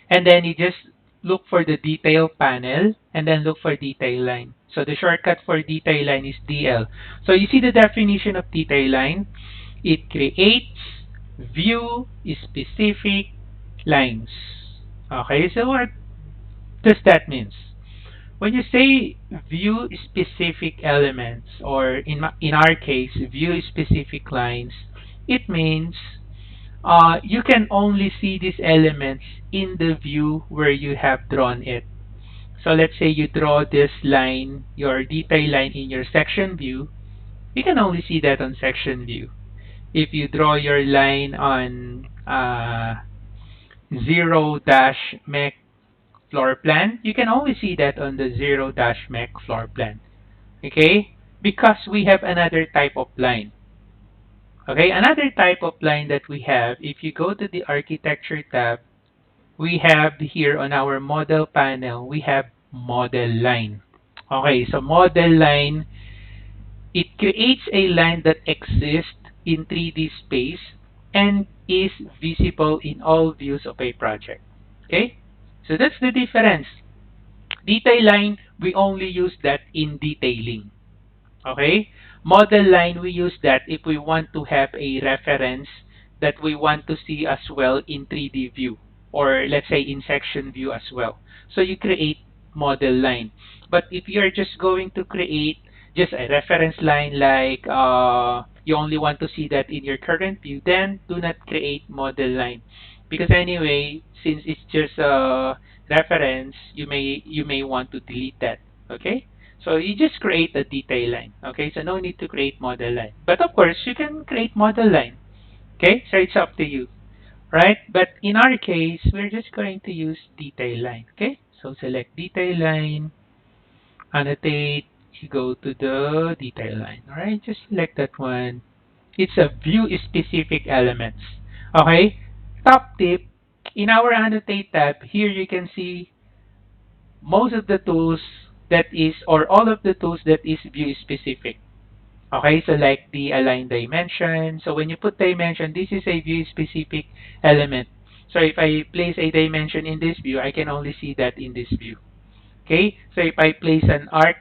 A: and then you just look for the detail panel, and then look for detail line. So the shortcut for detail line is DL. So you see the definition of detail line. It creates view specific lines. Okay, so what does that mean? When you say view specific elements, or in our case, view specific lines, it means you can only see these elements in the view where you have drawn it. So let's say you draw this line, your detail line in your section view, you can only see that on section view. If you draw your line on 0-mech floor plan, you can only see that on the 0-mech floor plan. Okay? Because we have another type of line. Okay, another type of line that we have, if you go to the architecture tab, we have here on our model panel, we have model line. Okay, so model line, it creates a line that exists in 3D space and is visible in all views of a project. Okay, so that's the difference. Detail line, we only use that in detailing. Okay? Model line, we use that if we want to have a reference that we want to see as well in 3D view, or let's say in section view as well. So you create model line. But if you're just going to create just a reference line, like you only want to see that in your current view, then do not create model line. Because anyway, since it's just a reference, you may want to delete that. Okay? So you just create a detail line. Okay, so no need to create model line. But of course, you can create model line. Okay, so it's up to you, right? But in our case, we're just going to use detail line. Okay, so select detail line, annotate, you go to the detail line. All right, just select that one. It's a view specific elements. Okay, top tip, in our annotate tab, here you can see most of the tools that is, or all of the tools that is view specific. Okay, so like the align dimension. So when you put dimension, this is a view specific element. So if I place a dimension in this view, I can only see that in this view. Okay, so if I place an arc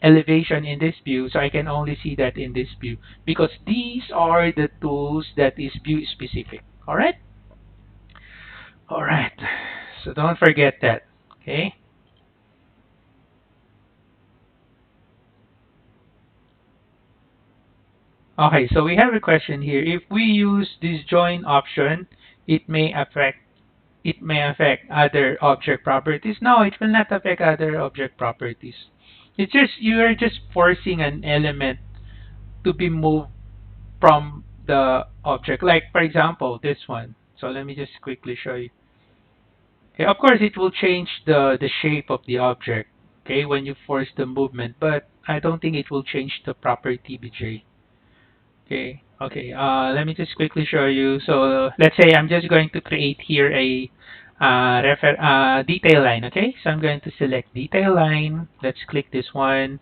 A: elevation in this view, so I can only see that in this view, because these are the tools that is view specific. All right, all right. So don't forget that. Okay. Okay, so we have a question here. If we use this join option, it may affect other object properties. No, it will not affect other object properties. It's just you are just forcing an element to be moved from the object. Like for example, this one. So let me just quickly show you. Okay, of course it will change the shape of the object. Okay, when you force the movement, but I don't think it will change the property BJ. Okay, okay. Let me just quickly show you. So let's say I'm just going to create here a detail line. Okay, so I'm going to select detail line. Let's click this one.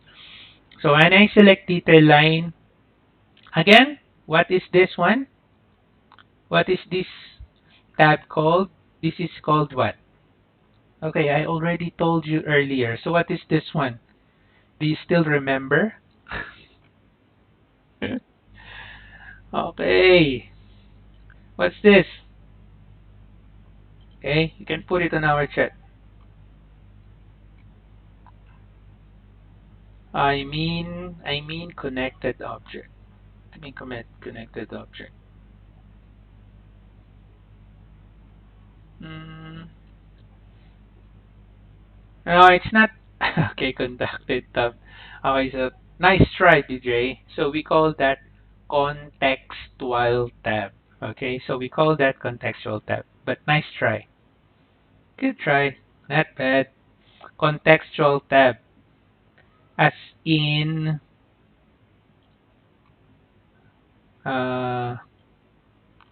A: So when I select detail line, again, what is this one? What is this tab called? This is called what? Okay, I already told you earlier. So what is this one? Do you still remember? Okay, what's this? Okay, you can put it on our chat. I mean connected object. I mean connected object. Mm, no, it's not. Okay, conducted tab. Okay, so nice try, DJ. So we call that Contextual Tab. Okay, so we call that Contextual Tab. But nice try. Good try. Not bad. Contextual Tab. As in, uh,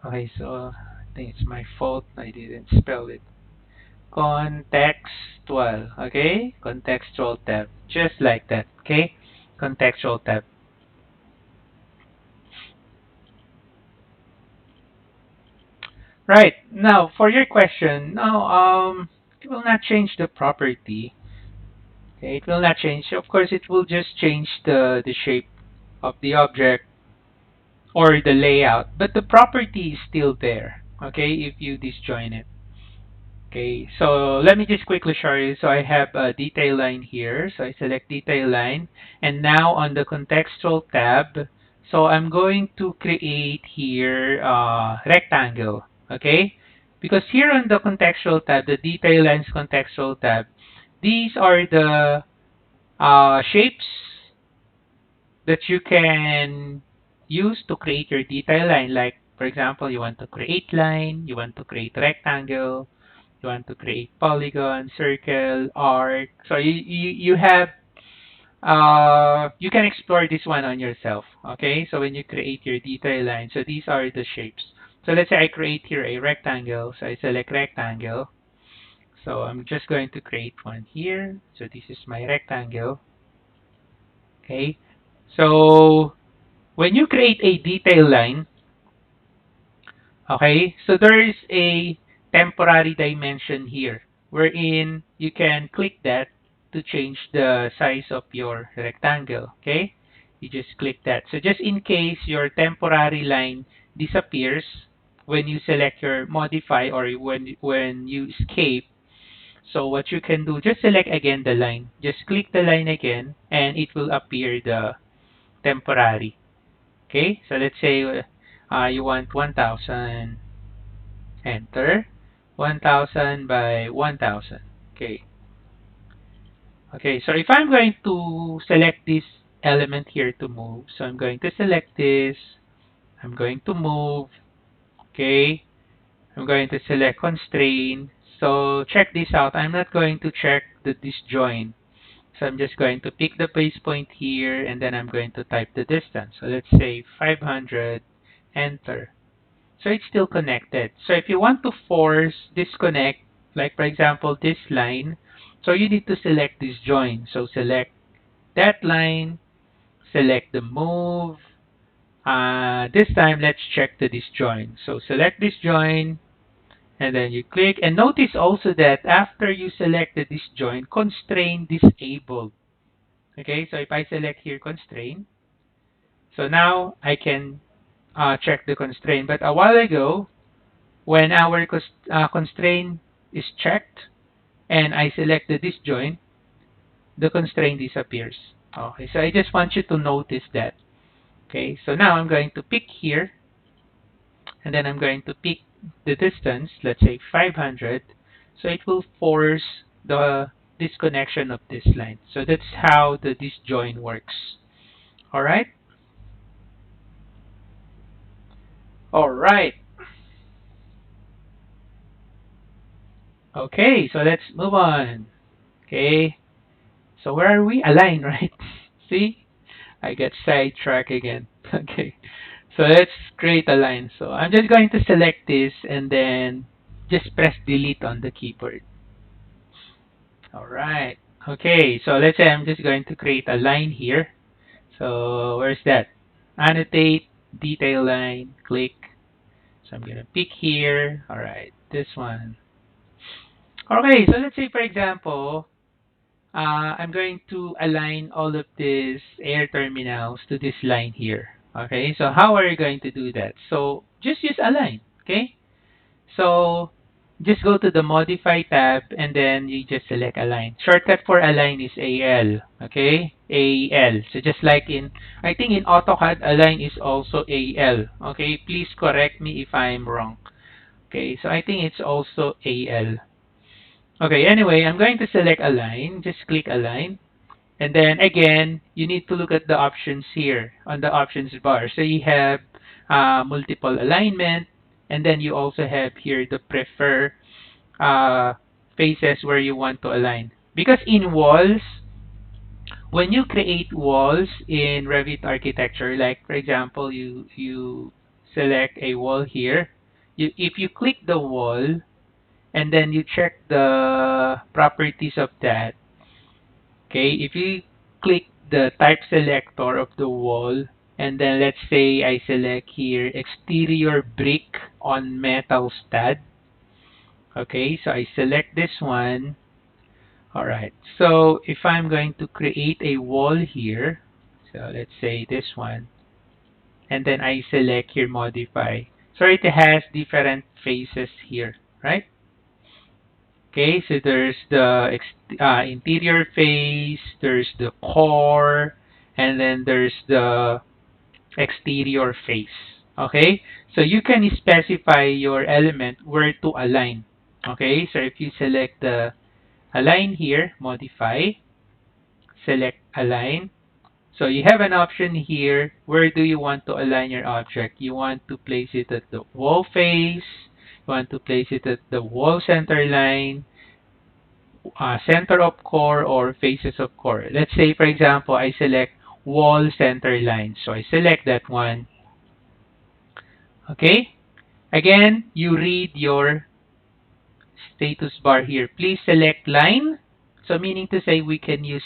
A: okay, so I think it's my fault. I didn't spell it. Contextual. Okay, Contextual Tab. Just like that. Okay, Contextual Tab. Right. Now, for your question, no, it will not change the property. Okay, it will not change. Of course, it will just change the shape of the object or the layout, but the property is still there. Okay, if you disjoin it. Okay, so let me just quickly show you. So I have a detail line here. So I select detail line, and now on the contextual tab, so I'm going to create here rectangle. Okay, because here on the contextual tab, the detail lines contextual tab, these are the shapes that you can use to create your detail line. Like, for example, you want to create line, you want to create rectangle, you want to create polygon, circle, arc. So you have you can explore this one on yourself. Okay, so when you create your detail line, so these are the shapes. So let's say I create here a rectangle. So I select rectangle. So I'm just going to create one here. So this is my rectangle. Okay. So when you create a detail line, okay, so there is a temporary dimension here wherein you can click that to change the size of your rectangle. Okay, you just click that. So just in case your temporary line disappears when you select your modify or when you escape, so what you can do, just select again the line. Just click the line again and it will appear the temporary. Okay, so let's say you want 1000, enter, 1000 by 1000. Okay, okay, so if I'm going to select this element here to move, so I'm going to select this, I'm going to move, okay, I'm going to select constrain. So check this out, I'm not going to check the disjoin. So I'm just going to pick the base point here and then I'm going to type the distance. So let's say 500, enter. So it's still connected. So if you want to force disconnect, like for example this line, so you need to select this join. So select that line, select the move. This time let's check the disjoin. So select this join and then you click. And notice also that after you select the disjoin, constrain disabled. Okay, so if I select here constrain, so now I can check the constraint. But a while ago, when our constraint is checked and I select the disjoint, the constraint disappears. Okay, so I just want you to notice that. Okay, so now I'm going to pick here and then I'm going to pick the distance, let's say 500. So it will force the disconnection of this line. So that's how the disjoint works. All right. All right. Okay, so let's move on. Okay, so where are we? Align, right? See? I get sidetracked again. Okay, so let's create a line. So I'm just going to select this and then just press delete on the keyboard. Alright. Okay, so let's say I'm just going to create a line here. So where's that? Annotate, detail line, click. So I'm going to pick here. Alright, this one. Okay, so let's say for example, I'm going to align all of these air terminals to this line here. Okay, so how are you going to do that? So just use align. Okay, so just go to the modify tab and then you just select align. Shortcut for align is AL. Okay, AL. So just like in, I think in AutoCAD, align is also AL. Okay, please correct me if I'm wrong. Okay, so I think it's also AL. Okay, anyway, I'm going to select align. Just click align. And then again, you need to look at the options here on the options bar. So you have multiple alignment, and then you also have here the prefer uh, faces where you want to align. Because in walls, when you create walls in Revit architecture, like for example, you select a wall here. If you click the wall and then you check the properties of that, okay, if you click the type selector of the wall, and then let's say I select here exterior brick on metal stud. Okay, so I select this one. Alright, so if I'm going to create a wall here, so let's say this one, and then I select here modify. So it has different faces here, right? Okay, so there's the interior face, there's the core, and then there's the exterior face. Okay, so you can specify your element where to align. Okay, so if you select the align here, modify, select align. So you have an option here. Where do you want to align your object? You want to place it at the wall face. You want to place it at the wall center line, center of core, or faces of core. Let's say, for example, I select wall center line. So I select that one. Okay. Again, you read your status bar here. Please select line. So meaning to say we can use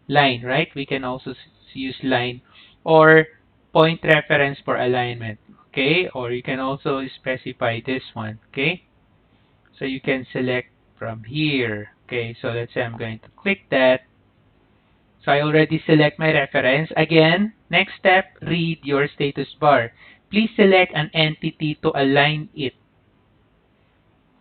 A: line, right? We can also use line or point reference for alignment. Okay, or you can also specify this one. Okay, so you can select from here. Okay, so let's say I'm going to click that. So I already select my reference. Again, next step, read your status bar. Please select an entity to align it.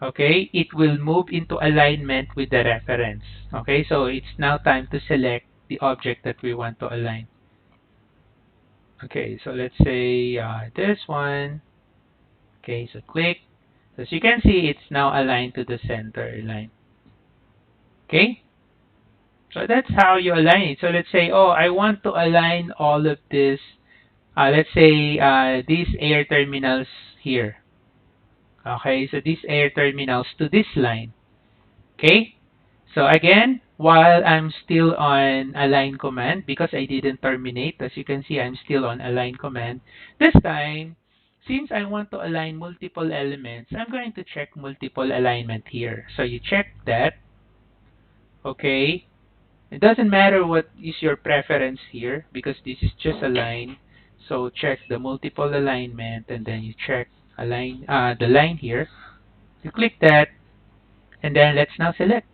A: Okay, it will move into alignment with the reference. Okay, so it's now time to select the object that we want to align. Okay, so let's say this one. Okay, so click. As you can see, it's now aligned to the center line. Okay, so that's how you align it. So let's say, oh, I want to align all of this. Let's say these air terminals here. Okay, so these air terminals to this line. Okay, so again, while I'm still on align command, because I didn't terminate, as you can see, I'm still on align command. This time, since I want to align multiple elements, I'm going to check multiple alignment here. So you check that. Okay, it doesn't matter what is your preference here because this is just a line. So check the multiple alignment and then you check align the line here. You click that and then let's now select.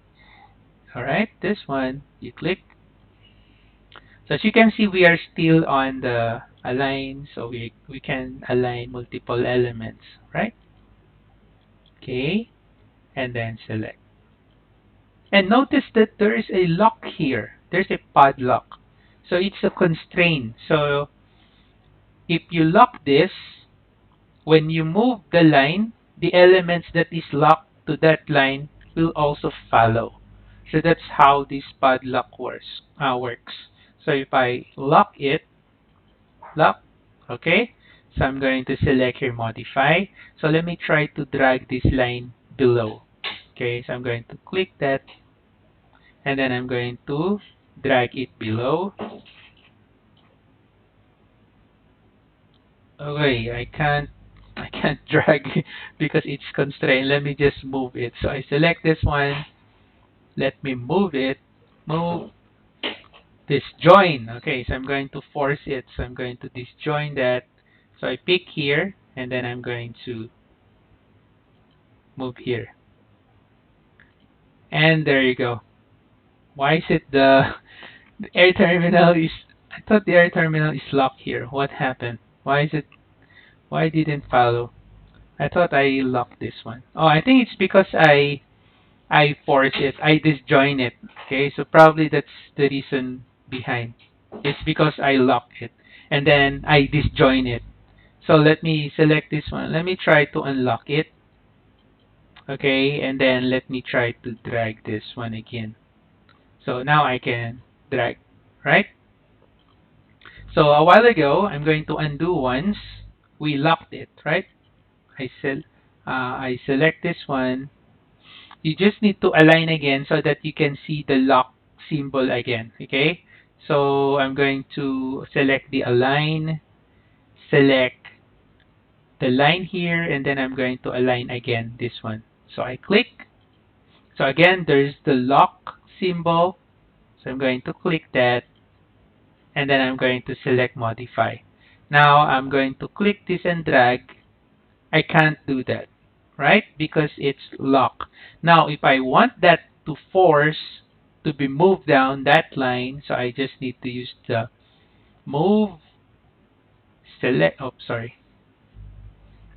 A: Alright, this one, you click. So as you can see, we are still on the align, so we can align multiple elements, right? Okay, and then select. And notice that there is a lock here. There's a padlock. So it's a constraint. So if you lock this, when you move the line, the elements that is locked to that line will also follow. So that's how this padlock works. So if I lock it, lock, okay. So I'm going to select here modify. So let me try to drag this line below. Okay, so I'm going to click that and then I'm going to drag it below. Okay, I can't drag because it's constrained. Let me just move it. So I select this one. Let me move it. Move, disjoin. Okay, so I'm going to force it. So I'm going to disjoin that. So I pick here and then I'm going to move here. And there you go. Why is it the air terminal is, I thought the air terminal is locked here. What happened? Why didn't follow? I thought I locked this one. Oh, I think it's because I force it. I disjoin it. Okay, so probably that's the reason behind. It's because I lock it and then I disjoin it. So let me select this one. Let me try to unlock it. Okay, and then let me try to drag this one again. So now I can drag. right? So a while ago, I'm going to undo once. We locked it, right? I, sel I select this one. You just need to align again so that you can see the lock symbol again, okay? So I'm going to select the align, select the line here, and then I'm going to align again this one. So I click. So again, there's the lock symbol. So I'm going to click that, and then I'm going to select modify. Now I'm going to click this and drag. I can't do that, right? Because it's locked. Now if I want that to force to be moved down that line, so I just need to use the move, select, oh sorry,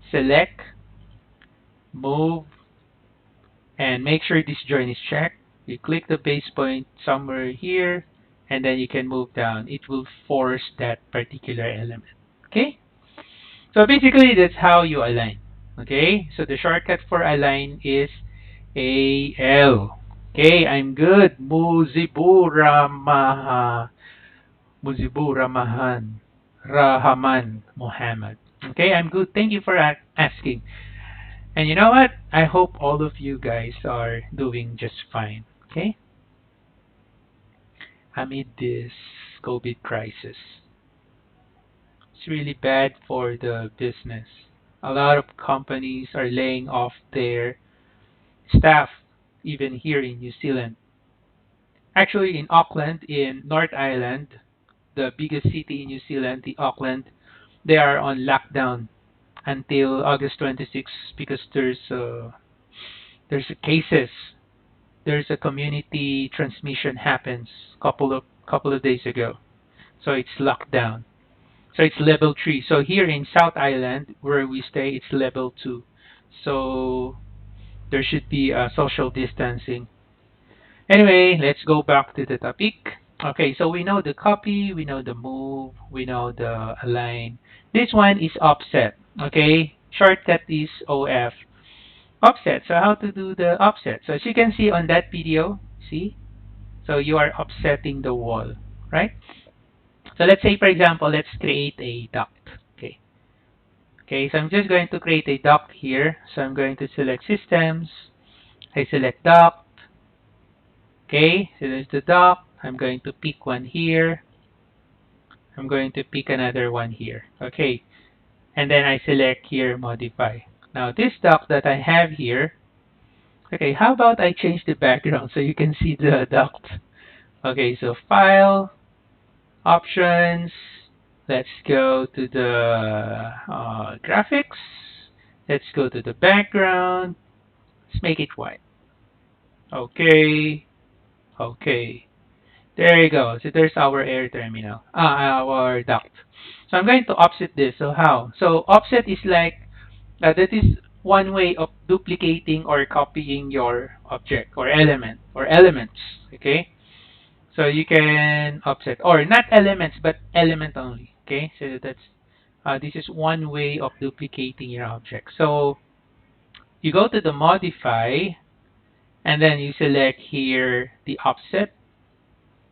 A: select, move, and make sure this join is checked. You click the base point somewhere here, and then you can move down. It will force that particular element. Okay? So basically, that's how you align. Okay? So the shortcut for align is AL. Okay, I'm good. Muzibur Ramahan. Rahaman Muhammad. Okay, I'm good. Thank you for asking. And you know what? I hope all of you guys are doing just fine. Okay? Amid this COVID crisis. It's really bad for the business. A lot of companies are laying off their staff, even here in New Zealand. Actually, in Auckland, in North Island, the biggest city in New Zealand, the Auckland, they are on lockdown until August 26th because there's a cases. There's a community transmission happens couple of days ago. So it's locked down. So it's level 3. So here in South Island, where we stay, it's level 2. So there should be social distancing. Anyway, let's go back to the topic. Okay, so we know the copy, we know the move, we know the align. This one is offset. Okay, shortcut is OF. Offset. So how to do the offset? So as you can see on that video, see? So you are offsetting the wall, right? So let's say, for example, let's create a duct. Okay. Okay, so I'm just going to create a duct here. So I'm going to select systems. I select duct. Okay, so there's the duct. I'm going to pick one here. I'm going to pick another one here. Okay, and then I select here modify. Now this duct that I have here, okay, how about I change the background so you can see the duct. Okay, so file, options, let's go to the graphics, let's go to the background, let's make it white. Okay, okay. There you go. So there's our air terminal, our duct. So I'm going to offset this. So how? So offset is like, that is one way of duplicating or copying your object or element or elements. Okay. So you can offset, or not elements, but element only. Okay. So that's, this is one way of duplicating your object. So you go to the modify, and then you select here the offset.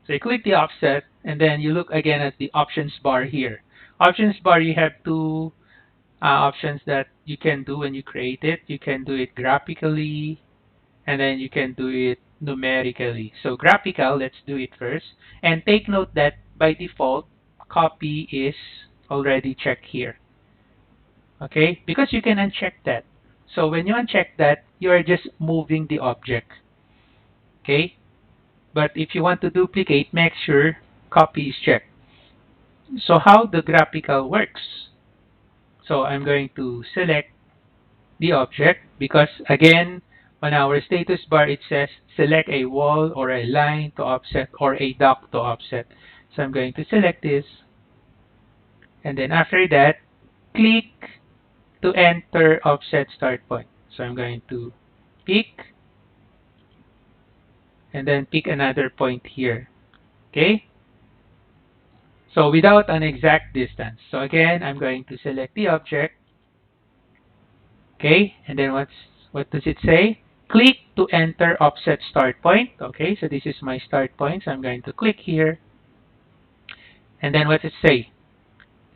A: So you click the offset, and then you look again at the options bar here. Options bar, you have two options that you can do when you create it. You can do it graphically, and then you can do it numerically. So graphical, let's do it first. And take note that by default, copy is already checked here. Okay? Because you can uncheck that. So when you uncheck that, you are just moving the object. Okay? But if you want to duplicate, make sure copy is checked. So how the graphical works? So I'm going to select the object because again, on our status bar it says select a wall or a line to offset or a duct to offset. So I'm going to select this, and then after that, click to enter offset start point. So I'm going to pick and then pick another point here. Okay? So without an exact distance. So again, I'm going to select the object. Okay, and then what does it say? Click to enter offset start point. Okay, so this is my start point. So I'm going to click here. And then what does it say?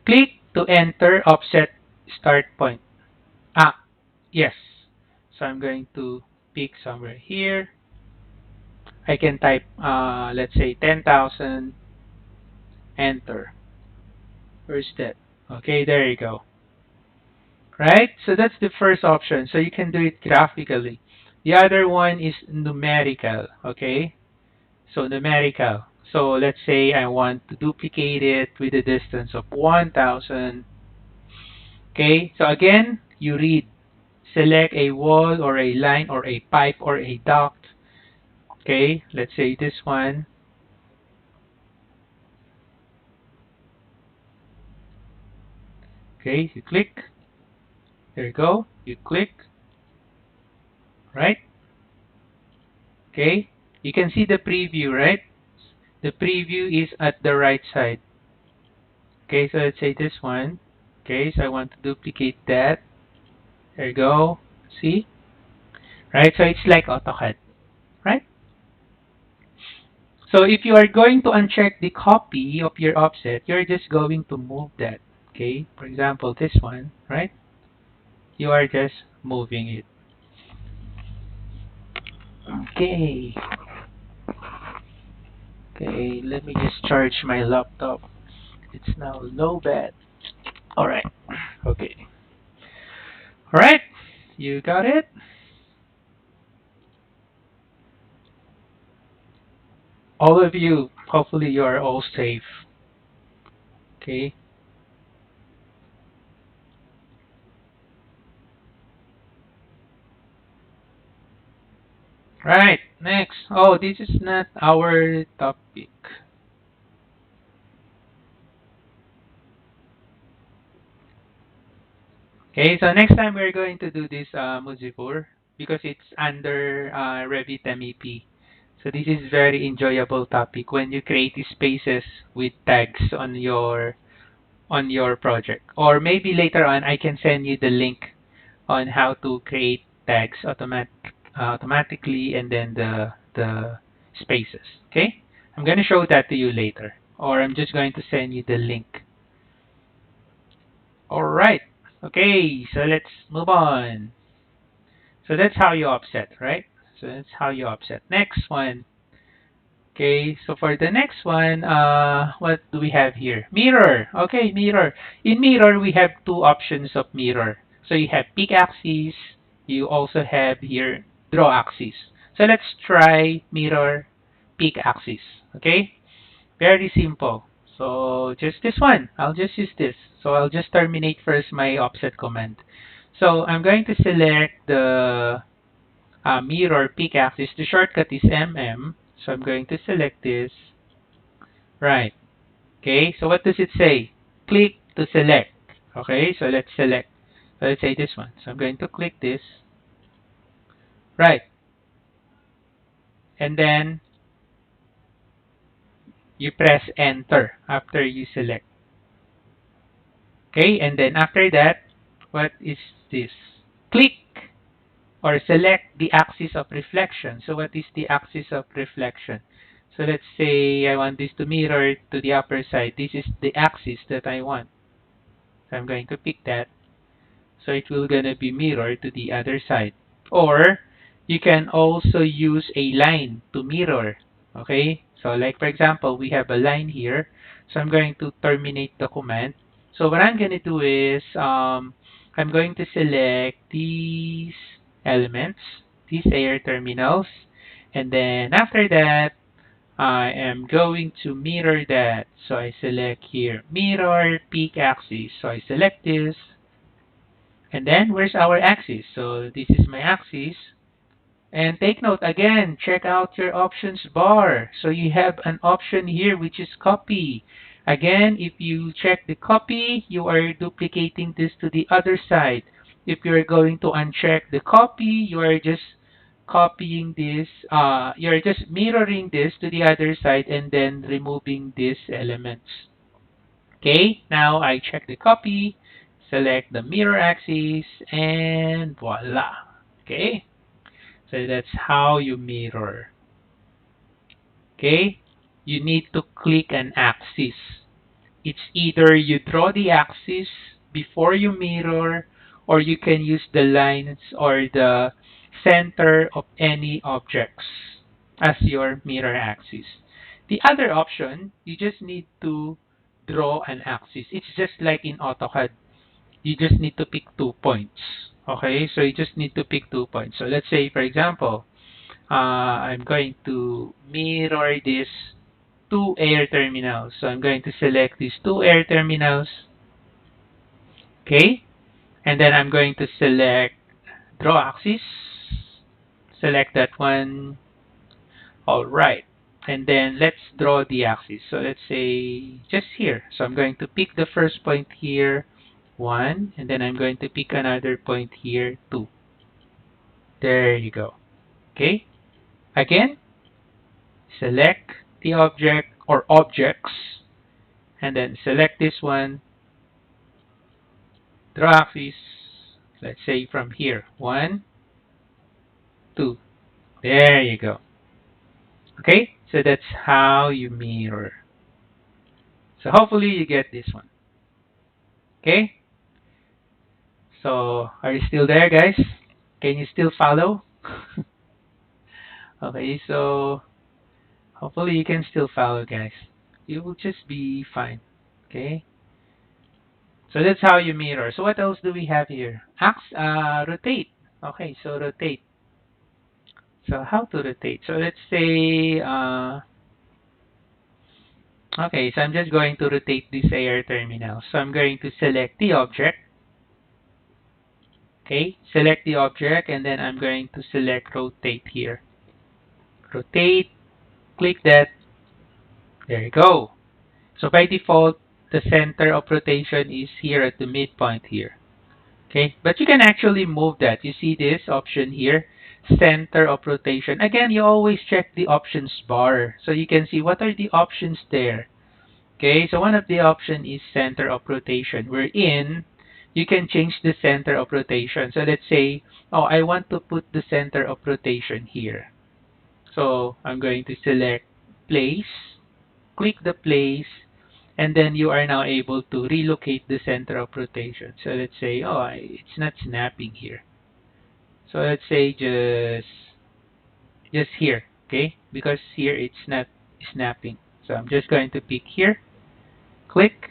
A: Click to enter offset start point. Ah, yes. So I'm going to pick somewhere here. I can type, let's say 10,000, enter. Where's that? Okay, there you go. Right? So that's the first option. So you can do it graphically. The other one is numerical. Okay? So numerical. So let's say I want to duplicate it with a distance of 1,000. Okay? So again, you read. Select a wall or a line or a pipe or a duct. Okay? Let's say this one. Okay? You click. There you go. You click. Right? Okay? You can see the preview, right? The preview is at the right side. Okay, so let's say this one. Okay, so I want to duplicate that. There you go. See? Right, so it's like AutoCAD. Right? So if you are going to uncheck the copy of your offset, you're just going to move that. Okay, for example, this one, right? You are just moving it. Okay. Okay, let me just charge my laptop. It's now low bat. Alright. Okay. Alright. You got it? All of you, hopefully you are all safe. Okay. Right. Next. Oh, this is not our topic. Okay, so next time we're going to do this Muzipur because it's under Revit Mep. So this is very enjoyable topic when you create spaces with tags on your project. Or maybe later on I can send you the link on how to create tags automatically and then the spaces. Okay? I'm going to show that to you later. Or I'm just going to send you the link. Alright. Okay, so let's move on. So that's how you offset, right? So that's how you offset. Next one. Okay, so for the next one, what do we have here? Mirror. Okay, mirror. In mirror, we have two options of mirror. So you have peak axis. You also have here draw axis. So let's try mirror peak axis. Okay, very simple. So just this one. I'll just use this. So I'll just terminate first my offset command. So I'm going to select the mirror peak axis. The shortcut is MM. So I'm going to select this. Right. Okay. So what does it say? Click to select. Okay. So let's select. So let's say this one. So I'm going to click this. Right. And then you press enter after you select. Okay. And then after that, what is this? Click or select the axis of reflection. So what is the axis of reflection? So let's say I want this to mirror to the upper side. This is the axis that I want. So I'm going to pick that. So it will gonna be mirrored to the other side. Or you can also use a line to mirror. Okay? So like for example, we have a line here. So I'm going to terminate the command. So what I'm gonna do is I'm going to select these elements, these air terminals, and then after that I am going to mirror that. So I select here mirror peak axis. So I select this. And then where's our axis? So this is my axis. And take note again, check out your options bar. So you have an option here which is copy. Again, if you check the copy, you are duplicating this to the other side. If you're going to uncheck the copy, you are just copying this, you're just mirroring this to the other side and then removing these elements. Okay, now I check the copy, select the mirror axis, and voila. Okay, so that's how you mirror. Okay, you need to click an axis. It's either you draw the axis before you mirror, or you can use the lines or the center of any objects as your mirror axis. The other option, you just need to draw an axis. It's just like in AutoCAD. You just need to pick 2 points. Okay, so you just need to pick 2 points. So let's say, for example, I'm going to mirror these two air terminals. So I'm going to select these two air terminals. Okay, and then I'm going to select draw axis. Select that one. All right. And then let's draw the axis. So let's say just here. So I'm going to pick the first point here, 1, and then I'm going to pick another point here, 2. There you go. Okay. Again, select the object or objects, and then select this one, draw axis. Let's say from here, 1, 2. There you go. Okay, so that's how you mirror. So hopefully you get this one. Okay, so are you still there, guys? Can you still follow? Okay, so hopefully you can still follow, guys. You will just be fine. Okay, so that's how you mirror. So what else do we have here? Rotate. Okay, so rotate. So how to rotate? So let's say, okay, so I'm just going to rotate this AR terminal. So I'm going to select the object. Okay, select the object, and then I'm going to select rotate here. Rotate, click that. There you go. So by default, the center of rotation is here at the midpoint here. Okay, but you can actually move that. You see this option here, center of rotation. Again, you always check the options bar so you can see what are the options there. Okay, so one of the option is center of rotation. Wherein you can change the center of rotation. So let's say, oh, I want to put the center of rotation here. So I'm going to select place, click the place, and then you are now able to relocate the center of rotation. So let's say, oh, it's not snapping here. So let's say just here, okay? Because here it's not snapping. So I'm just going to pick here, click.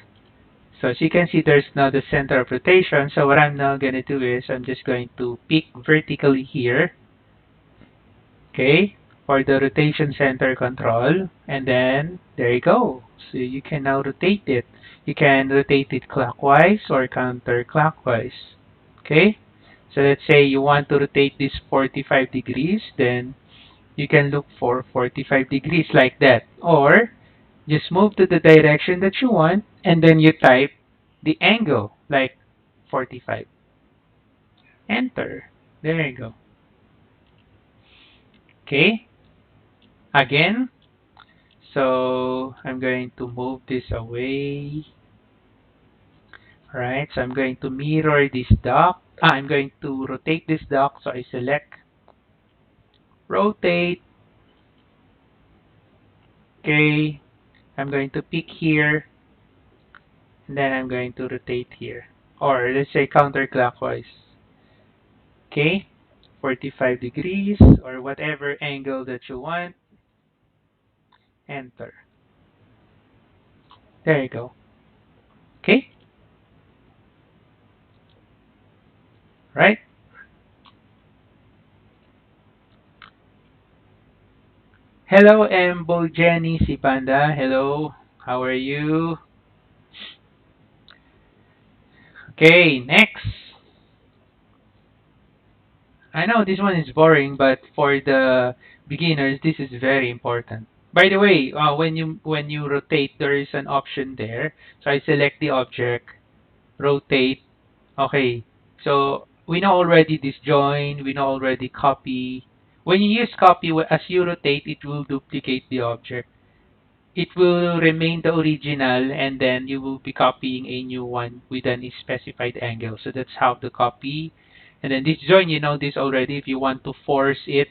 A: So as you can see, there's now the center of rotation. So what I'm now going to do is I'm just going to pick vertically here, okay, for the rotation center control. And then there you go. So you can now rotate it. You can rotate it clockwise or counterclockwise. Okay, so let's say you want to rotate this 45 degrees, then you can look for 45 degrees like that. Or just move to the direction that you want, and then you type the angle like 45. Enter. There you go. Okay, again. So I'm going to move this away. Alright, so I'm going to mirror this dock. I'm going to rotate this dock. So I select rotate. Okay, I'm going to pick here, and then I'm going to rotate here. Or let's say counterclockwise. Okay, 45 degrees or whatever angle that you want. Enter. There you go. Okay, right? Hello, Embo Jenny Sipanda. Hello, how are you? Okay, next. I know this one is boring, but for the beginners, this is very important. By the way, when you rotate, there is an option there. So I select the object, rotate. Okay, so we know already disjoin. We know already copy. When you use copy, as you rotate, it will duplicate the object. It will remain the original, and then you will be copying a new one with an specified angle. So that's how the copy. And then this join, you know this already. If you want to force it,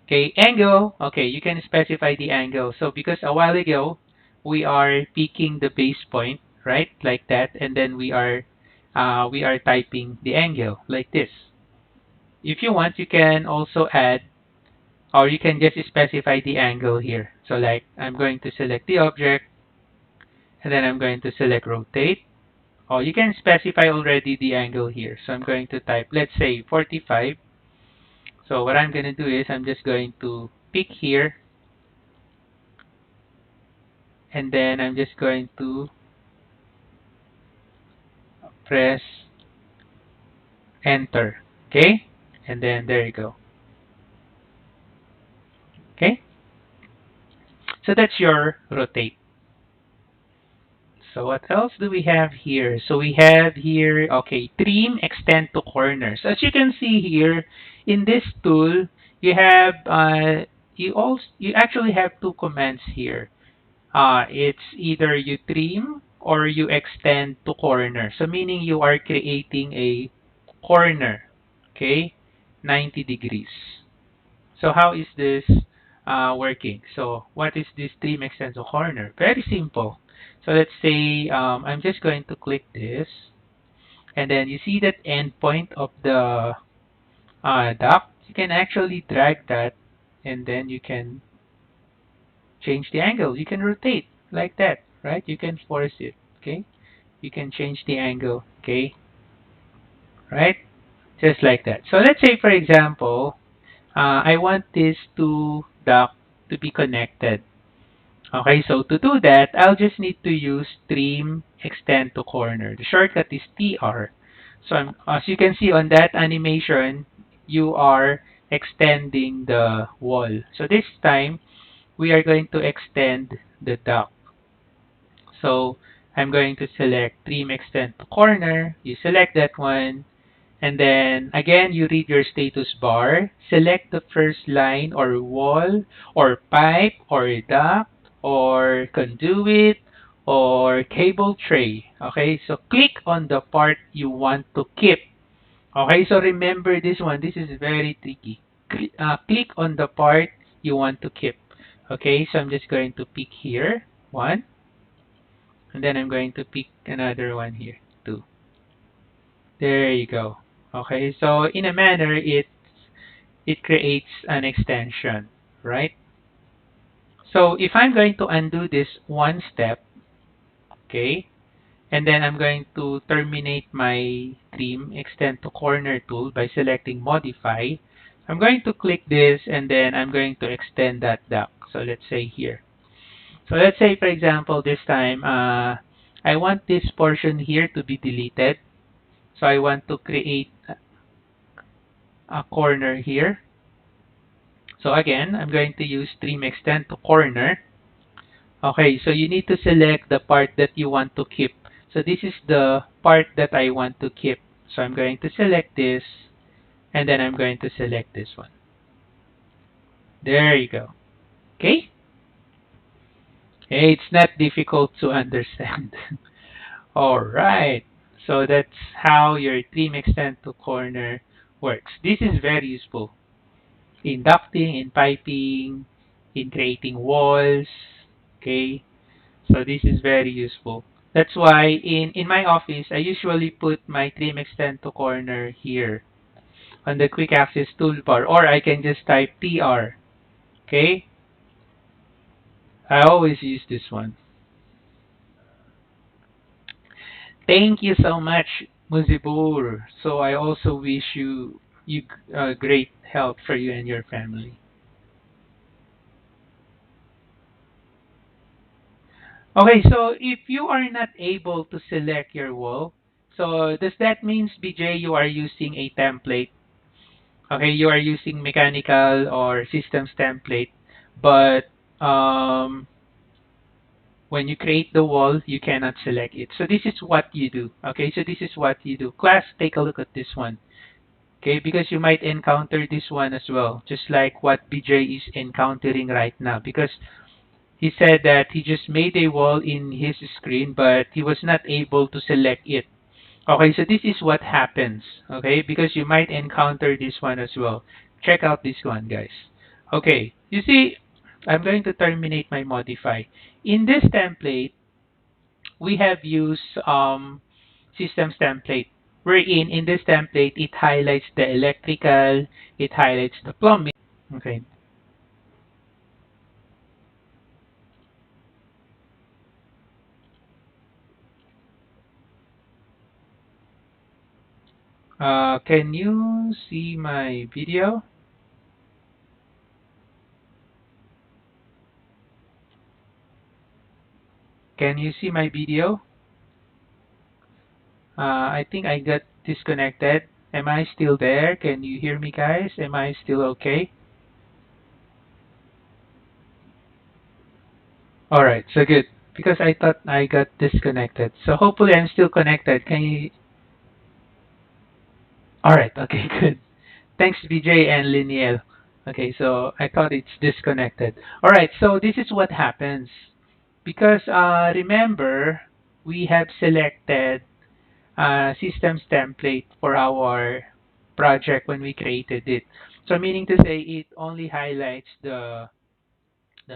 A: okay, angle, okay, you can specify the angle. So because a while ago, we are picking the base point, right? Like that, and then we are typing the angle like this. If you want, you can also add, or you can just specify the angle here. So like, I'm going to select the object, and then I'm going to select rotate. Or you can specify already the angle here. So I'm going to type, let's say 45. So what I'm going to do is I'm just going to pick here, and then I'm just going to press enter. Okay? And then there you go. Okay? So that's your rotate. So what else do we have here? So we have here, okay, trim, extend to corners. As you can see here, in this tool, you have, you actually have two commands here. It's either you trim or you extend to corner. So meaning you are creating a corner, okay, 90 degrees. So how is this working? So what is this trim, extend to corner? Very simple. So let's say I'm just going to click this, and then you see that endpoint of the dock. You can actually drag that, and then you can change the angle. You can rotate like that, right? You can force it, okay? You can change the angle, okay? Right? Just like that. So let's say, for example, I want this two dock to be connected. Okay, so to do that, I'll just need to use trim extend to corner. The shortcut is TR. So as you can see on that animation, you are extending the wall. So this time, we are going to extend the dock. So I'm going to select trim extend to corner. You select that one. And then again, you read your status bar. Select the first line or wall or pipe or duct or conduit or cable tray. Okay, so click on the part you want to keep. Okay, so remember this one. This is very tricky. Click on the part you want to keep. Okay, so I'm just going to pick here, one, and then I'm going to pick another one here, two. There you go. Okay, so in a manner, it creates an extension, right? So if I'm going to undo this one step, okay, and then I'm going to terminate my trim extend to corner tool by selecting modify. I'm going to click this, and then I'm going to extend that dock. So let's say here. So let's say, for example, this time, I want this portion here to be deleted. So I want to create a corner here. So again, I'm going to use trim extend to corner. Okay, so you need to select the part that you want to keep. So this is the part that I want to keep. So I'm going to select this, and then I'm going to select this one. There you go. Okay? Hey, it's not difficult to understand. All right. So that's how your trim extend to corner works. This is very useful in ducting, in piping, in creating walls. Okay, so this is very useful. That's why in my office, I usually put my trim extend to corner here on the quick access toolbar, or I can just type TR. Okay, I always use this one. Thank you so much, Muzibur. So I also wish you great health for you and your family. Okay, so if you are not able to select your wall, so does that means, BJ, you are using a template? Okay, you are using mechanical or systems template, but when you create the wall, you cannot select it. So this is what you do. Okay, so this is what you do. Class, take a look at this one. Okay, because you might encounter this one as well, just like what BJ is encountering right now. Because he said that he just made a wall in his screen, but he was not able to select it. Okay, so this is what happens. Okay, because you might encounter this one as well. Check out this one, guys. Okay, you see, I'm going to terminate my modify. In this template, we have used systems template, wherein in this template, it highlights the electrical, it highlights the plumbing. Okay. Can you see my video? Can you see my video? I think I got disconnected. Am I still there? Can you hear me, guys? Am I still okay? All right, so good. Because I thought I got disconnected. So hopefully I'm still connected. Can you? All right, okay, good. Thanks, BJ and Liniel. Okay, so I thought it's disconnected. All right, so this is what happens. Because remember, we have selected systems template for our project when we created it. So meaning to say it only highlights the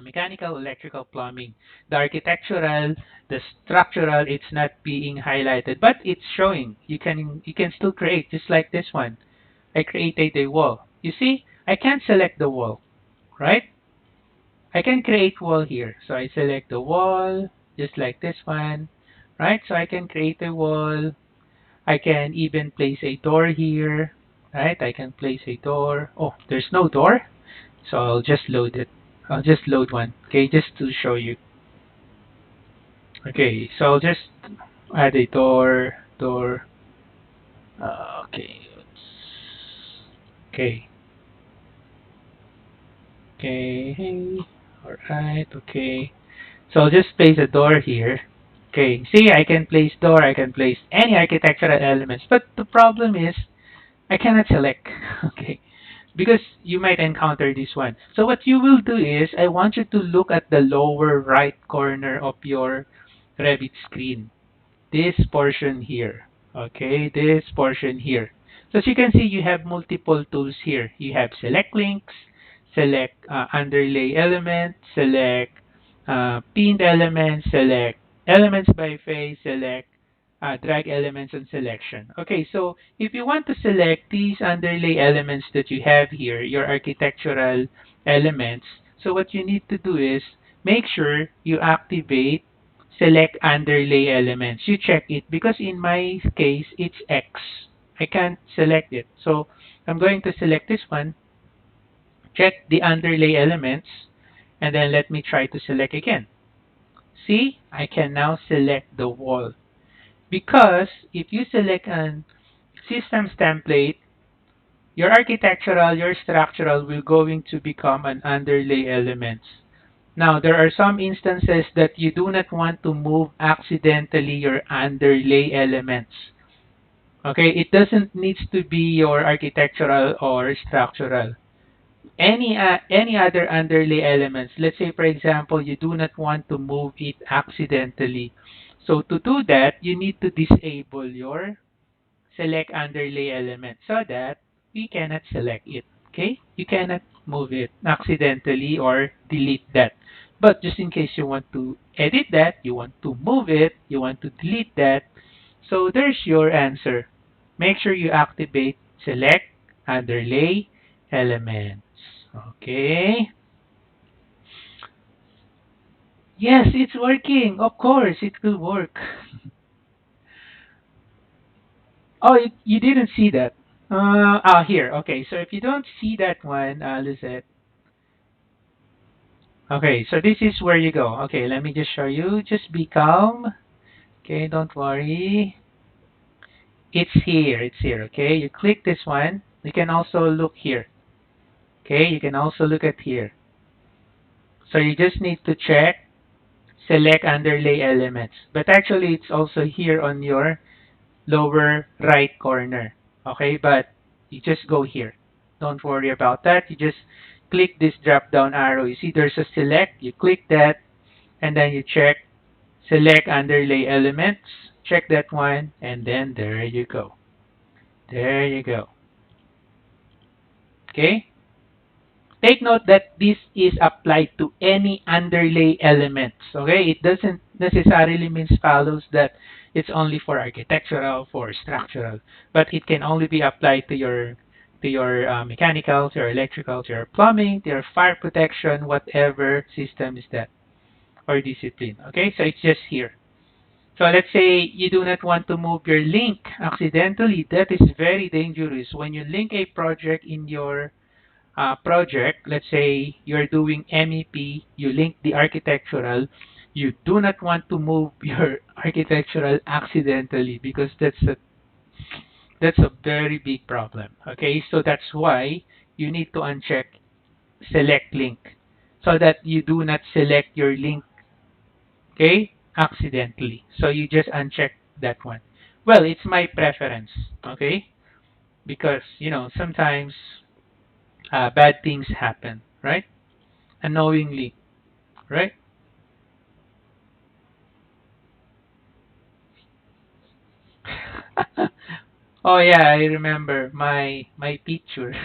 A: mechanical, electrical, plumbing. The architectural, the structural, it's not being highlighted, but it's showing. You can still create just like this one. I created a wall. You see, I can select the wall, right? I can create wall here. So I select the wall, just like this one, right? So I can create a wall. I can even place a door here, right? I can place a door. Oh, there's no door. So I'll just load it. I'll just load one, okay, just to show you. Okay, so I'll just add a door. Okay, okay, okay, alright, okay. So I'll just place a door here. Okay, see, I can place door, I can place any architectural elements, but the problem is I cannot select. Okay, because you might encounter this one. So what you will do is, I want you to look at the lower right corner of your Revit screen. This portion here. Okay, this portion here. So as you can see, you have multiple tools here. You have select links, select underlay element, select pinned elements, select elements by face, select drag elements and selection. Okay, so if you want to select these underlay elements that you have here, your architectural elements, so what you need to do is make sure you activate select underlay elements. You check it because in my case, it's X. I can't select it. So I'm going to select this one, check the underlay elements, and then let me try to select again. See, I can now select the wall. Because if you select an systems template, your architectural, your structural will going to become an underlay elements. Now, there are some instances that you do not want to move accidentally your underlay elements. Okay, it doesn't need to be your architectural or structural. Any other underlay elements. Let's say, for example, you do not want to move it accidentally. So to do that, you need to disable your select underlay element so that we cannot select it. Okay? You cannot move it accidentally or delete that. But just in case you want to edit that, you want to move it, you want to delete that, so there's your answer. Make sure you activate select underlay elements. Okay? Yes, it's working. Of course, it will work. Oh, you didn't see that. Here. Okay, so if you don't see that one, Lizette. Okay, so this is where you go. Okay, let me just show you. Just be calm. Okay, don't worry. It's here. It's here. Okay, you click this one. You can also look here. Okay, you can also look at here. So you just need to check select underlay elements. But actually, it's also here on your lower right corner. Okay, but you just go here. Don't worry about that. You just click this drop down arrow. You see there's a select. You click that and then you check select underlay elements. Check that one and then there you go. There you go. Okay. take note that this is applied to any underlay elements. Okay, it doesn't necessarily means follows that it's only for architectural, for structural, but it can only be applied to your mechanical, to your electrical, to your plumbing, to your fire protection, whatever system is that or discipline. Okay, so it's just here. So let's say you do not want to move your link accidentally. That is very dangerous. When you link a project in your project, let's say you're doing MEP, you link the architectural, you do not want to move your architectural accidentally because that's a very big problem. Okay, so that's why you need to uncheck select link so that you do not select your link, okay, accidentally. So you just uncheck that one. Well, it's my preference, okay, because sometimes bad things happen, right? Unknowingly, right? Oh yeah, I remember my picture,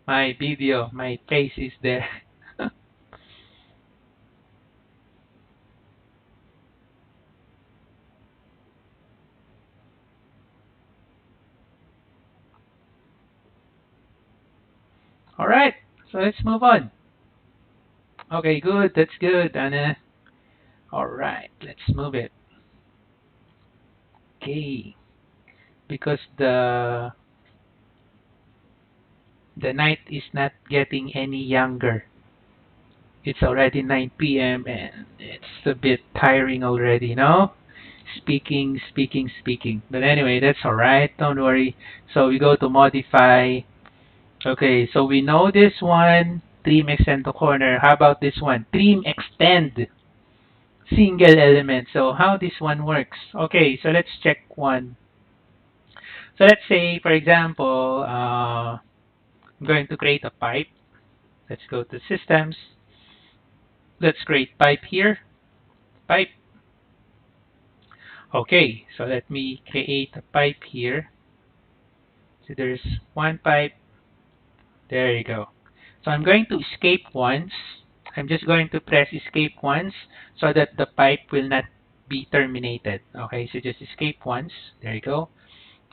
A: my video, my face is there. All right, so let's move on. Okay, good. That's good, Anna. All right, let's move it. Okay, because the night is not getting any younger. It's already 9 p.m. and it's a bit tiring already, no? Speaking, speaking, speaking. But anyway, that's all right. Don't worry. So we go to modify. Okay, so we know this one, trim extend to corner. How about this one? Trim extend single element. So how this one works? Okay, so let's check one. So let's say, for example, I'm going to create a pipe. Let's go to systems. Let's create pipe here. Pipe. Okay, so let me create a pipe here. So there's one pipe. There you go. So I'm going to escape once. I'm just going to press escape once so that the pipe will not be terminated. Okay, so just escape once. There you go.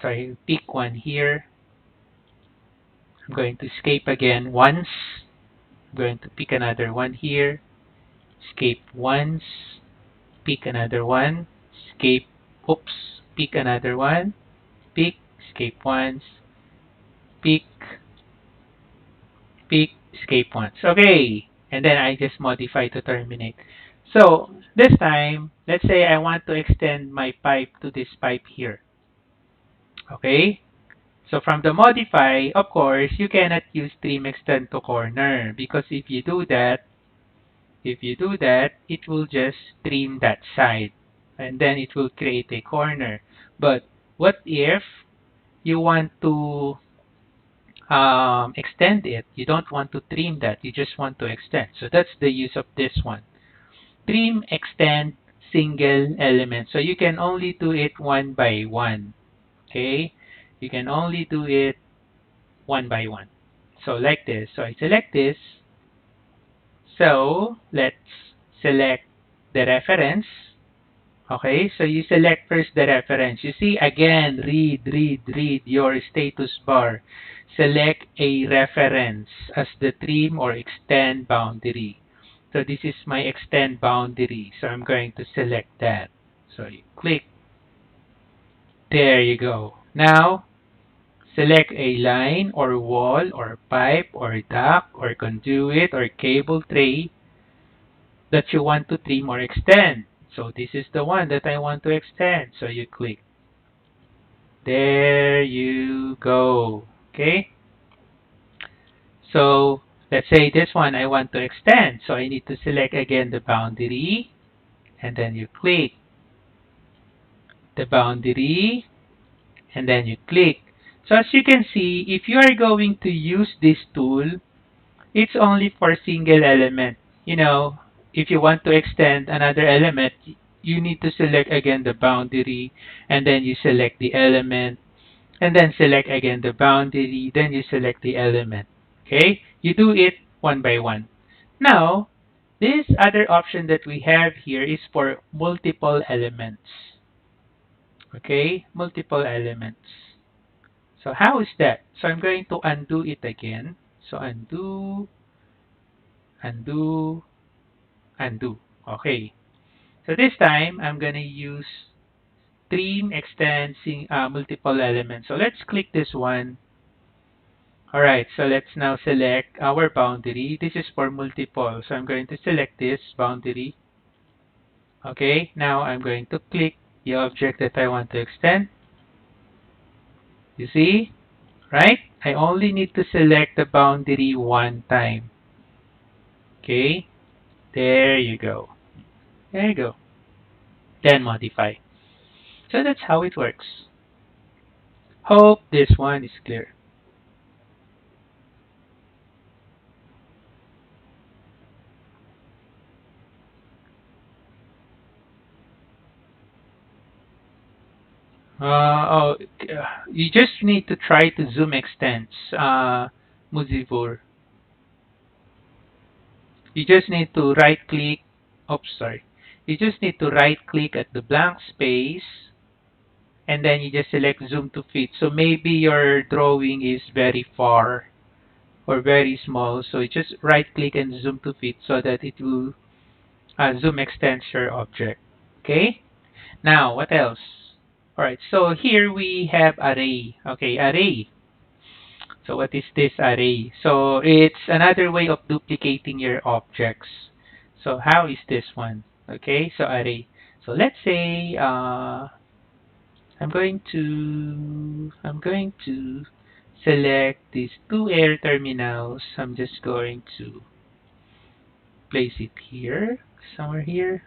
A: So I pick one here. I'm going to escape again once. I'm going to pick another one here. Escape once. Pick another one. Escape. Oops. Pick another one. Pick. Escape once. Pick. Pick. Escape once. Okay. And then I just modify to terminate. So this time, let's say I want to extend my pipe to this pipe here. Okay. So from the modify, of course, you cannot use trim extend to corner because if you do that, it will just trim that side and then it will create a corner. But what if you want to extend it? You don't want to trim that. You just want to extend. So that's the use of this one. Trim, extend, single element. So you can only do it one by one. Okay? You can only do it one by one. So like this. So I select this. So let's select the reference. Okay, so you select first the reference. You see again, read your status bar. Select a reference as the trim or extend boundary. So this is my extend boundary. So I'm going to select that. So you click. There you go. Now, select a line or wall or pipe or duct or conduit or cable tray that you want to trim or extend. So this is the one that I want to extend. So you click. There you go. Okay. So let's say this one I want to extend. So I need to select again the boundary and then you click the boundary and then you click. So as you can see, if you are going to use this tool, it's only for single element. You know, if you want to extend another element, you need to select again the boundary and then you select the element and then select again the boundary, then you select the element. Okay, you do it one by one. Now, this other option that we have here is for multiple elements. Okay, multiple elements. So how is that? So I'm going to undo it again. So undo, undo, undo. Okay. So this time, I'm going to use trim, extend, multiple elements. So let's click this one. Alright, so let's now select our boundary. This is for multiple. So I'm going to select this boundary. Okay, now I'm going to click the object that I want to extend. You see? Right? I only need to select the boundary one time. Okay, there you go. There you go. Then modify. So that's how it works. Hope this one is clear. You just need to try to zoom extents, Muzivur. You just need to right click. Oops, sorry. You just need to right click at the blank space and then you just select zoom to fit. So maybe your drawing is very far or very small. So you just right click and zoom to fit so that it will zoom extends your object. Okay. Now what else? All right. So here we have array. Okay, array. So what is this array? So it's another way of duplicating your objects. So how is this one? Okay, so array. So let's say I'm going to select these two air terminals. I'm just going to place it here, somewhere here.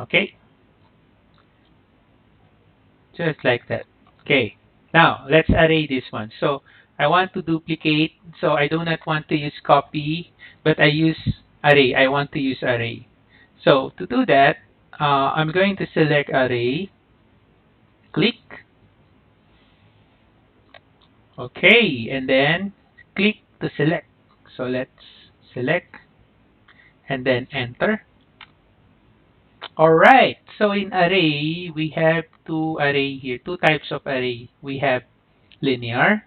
A: Okay, just like that. Okay, now let's array this one. So I want to duplicate, so I do not want to use copy, but I use array. I want to use array. So to do that, I'm going to select array, click, okay, and then click to select. So let's select and then enter. Alright, so in array, we have two array here, two types of array. We have linear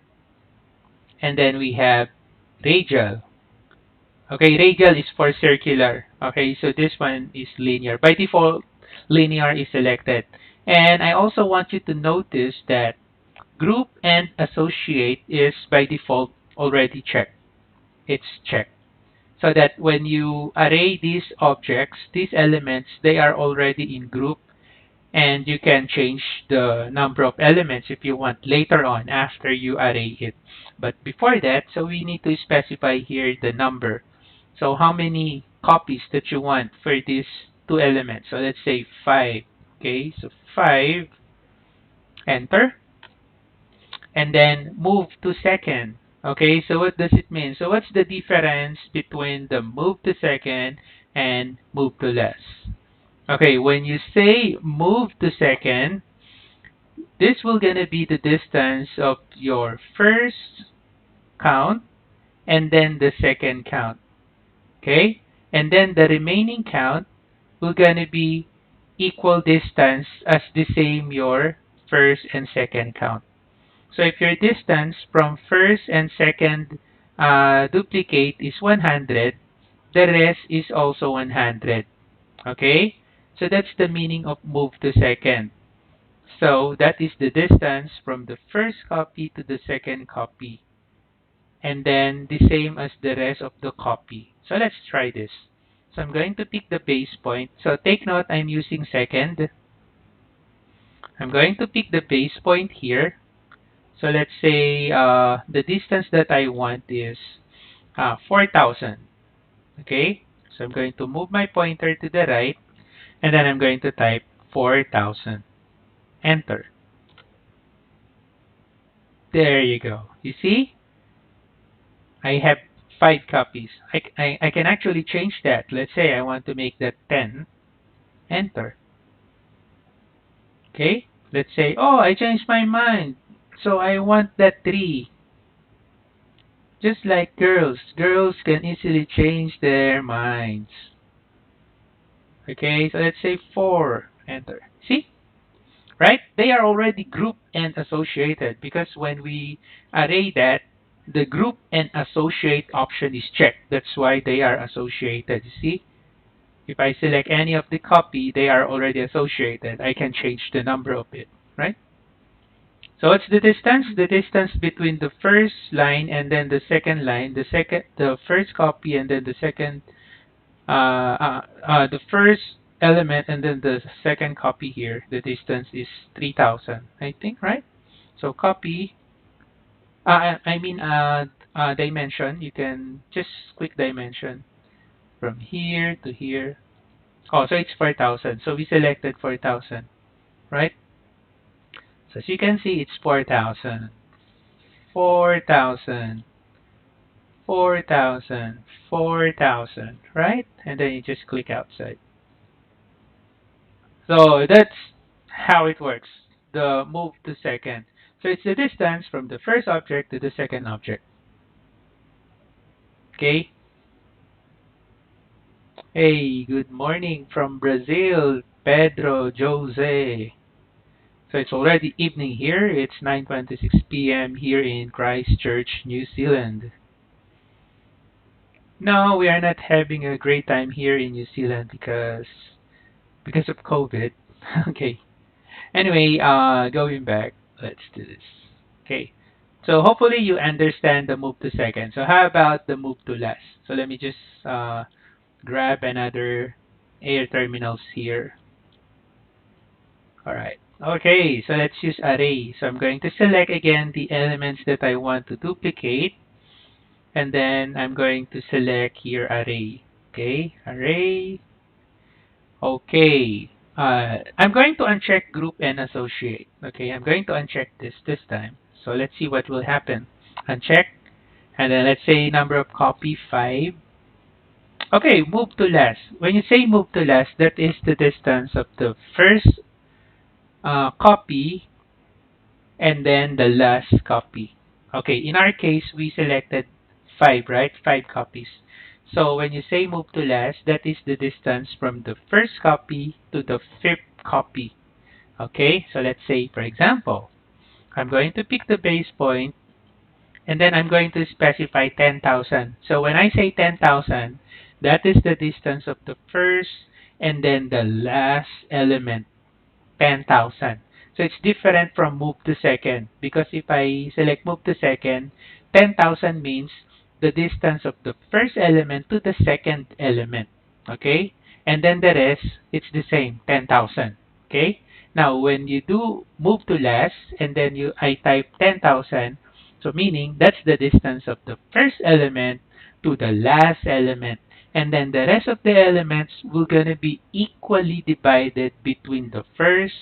A: and then we have radial. Okay, radial is for circular. Okay, so this one is linear. By default, linear is selected. And I also want you to notice that group and associate is by default already checked. It's checked. So that when you array these objects, these elements, they are already in group and you can change the number of elements if you want later on after you array it. But before that, so we need to specify here the number. So how many copies that you want for these two elements. So let's say 5. Okay, so 5, enter, and then move to second. Okay, so what does it mean? So what's the difference between the move to second and move to less? Okay, when you say move to second, this will gonna be the distance of your first count and then the second count. Okay? And then the remaining count will gonna be equal distance as the same your first and second count. So if your distance from first and second duplicate is 100, the rest is also 100. Okay? So that's the meaning of move to second. So that is the distance from the first copy to the second copy. And then the same as the rest of the copy. So let's try this. So I'm going to pick the base point. So take note, I'm using second. I'm going to pick the base point here. So let's say the distance that I want is 4,000. Okay? So I'm going to move my pointer to the right. And then I'm going to type 4,000. Enter. There you go. You see? I have 5 copies. I can actually change that. Let's say I want to make that 10. Enter. Okay? Let's say, oh, I changed my mind. So I want that 3. Just like girls. Girls can easily change their minds. Okay, so let's say 4. Enter. See? Right? They are already grouped and associated because when we array that, the group and associate option is checked. That's why they are associated. See? If I select any of the copy, they are already associated. I can change the number of it, right? So what's the distance? The distance between the first line and then the second line, the first copy and then the second, the first element and then the second copy here, the distance is 3000, I think, right? So copy, I mean, dimension, you can just click dimension from here to here. Oh, so it's 4000. So we selected 4000, right? So as you can see, it's 4000, 4000, 4000, 4000, right? And then you just click outside. So that's how it works. The move to second. So it's the distance from the first object to the second object. Okay? Hey, good morning from Brazil, Pedro Jose. So it's already evening here. It's 9:26 p.m. here in Christchurch, New Zealand. No, we are not having a great time here in New Zealand because of COVID. Okay. Anyway, going back, let's do this. Okay. So hopefully you understand the move to second. So how about the move to last? So let me just grab another air terminals here. All right. Okay, so let's use array. So I'm going to select again the elements that I want to duplicate. And then I'm going to select here array. Okay, array. Okay. I'm going to uncheck group and associate. Okay, I'm going to uncheck this time. So let's see what will happen. Uncheck. And then let's say number of copy 5. Okay, move to last. When you say move to last, that is the distance of the first copy and then the last copy. Okay, in our case, we selected 5, right? 5 copies. So when you say move to last, that is the distance from the first copy to the 5th copy. Okay, so let's say, for example, I'm going to pick the base point and then I'm going to specify 10,000. So when I say 10,000, that is the distance of the first and then the last element. 10,000. So it's different from move to second because if I select move to second, 10,000 means the distance of the first element to the second element. Okay? And then the rest, it's the same, 10,000. Okay? Now, when you do move to last and then I type 10,000, so meaning that's the distance of the first element to the last element. And then the rest of the elements will gonna be equally divided between the first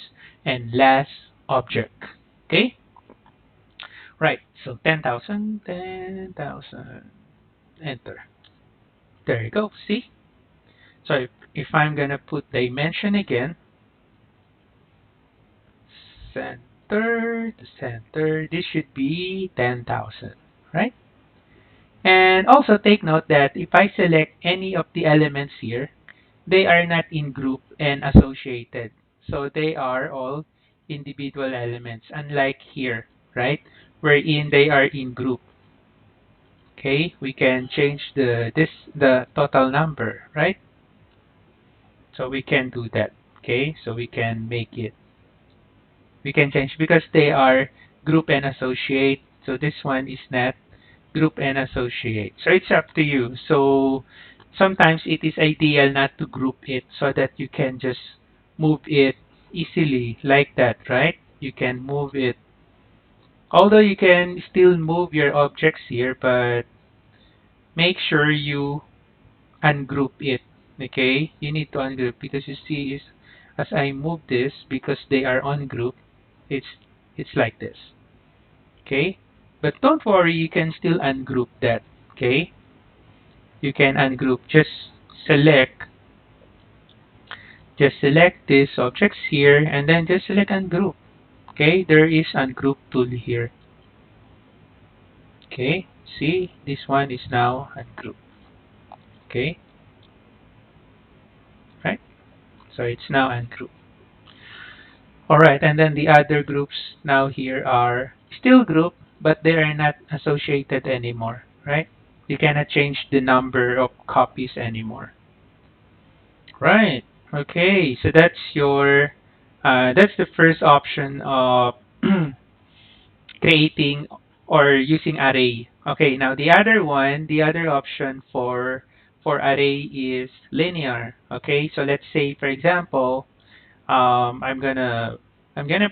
A: and last object. Okay? Right. So 10,000, 10,000. Enter. There you go. See? So if I'm gonna put dimension again, center to center, this should be 10,000. Right? And also take note that if I select any of the elements here, they are not in group and associated. So they are all individual elements, unlike here, right? Wherein they are in group. Okay, we can change the total number, right? So we can do that. Okay, so we can make it. We can change because they are group and associate. So this one is not group and associate. So it's up to you. So sometimes it is ideal not to group it so that you can just move it easily like that, right? You can move it. Although you can still move your objects here, but make sure you ungroup it. Okay? You need to ungroup because you see is as I move this because they are ungrouped, it's like this. Okay? But don't worry, you can still ungroup that. Okay? You can ungroup. Just select these objects here and then just select ungroup. Okay? There is ungroup tool here. Okay? See, this one is now ungrouped. Okay, right? So it's now ungrouped. Alright, and then the other groups now here are still grouped, but they are not associated anymore, right? You cannot change the number of copies anymore. Right. Okay, so that's the first option of creating or using array. Okay, now the other option for array is linear. Okay, so let's say for example, I'm gonna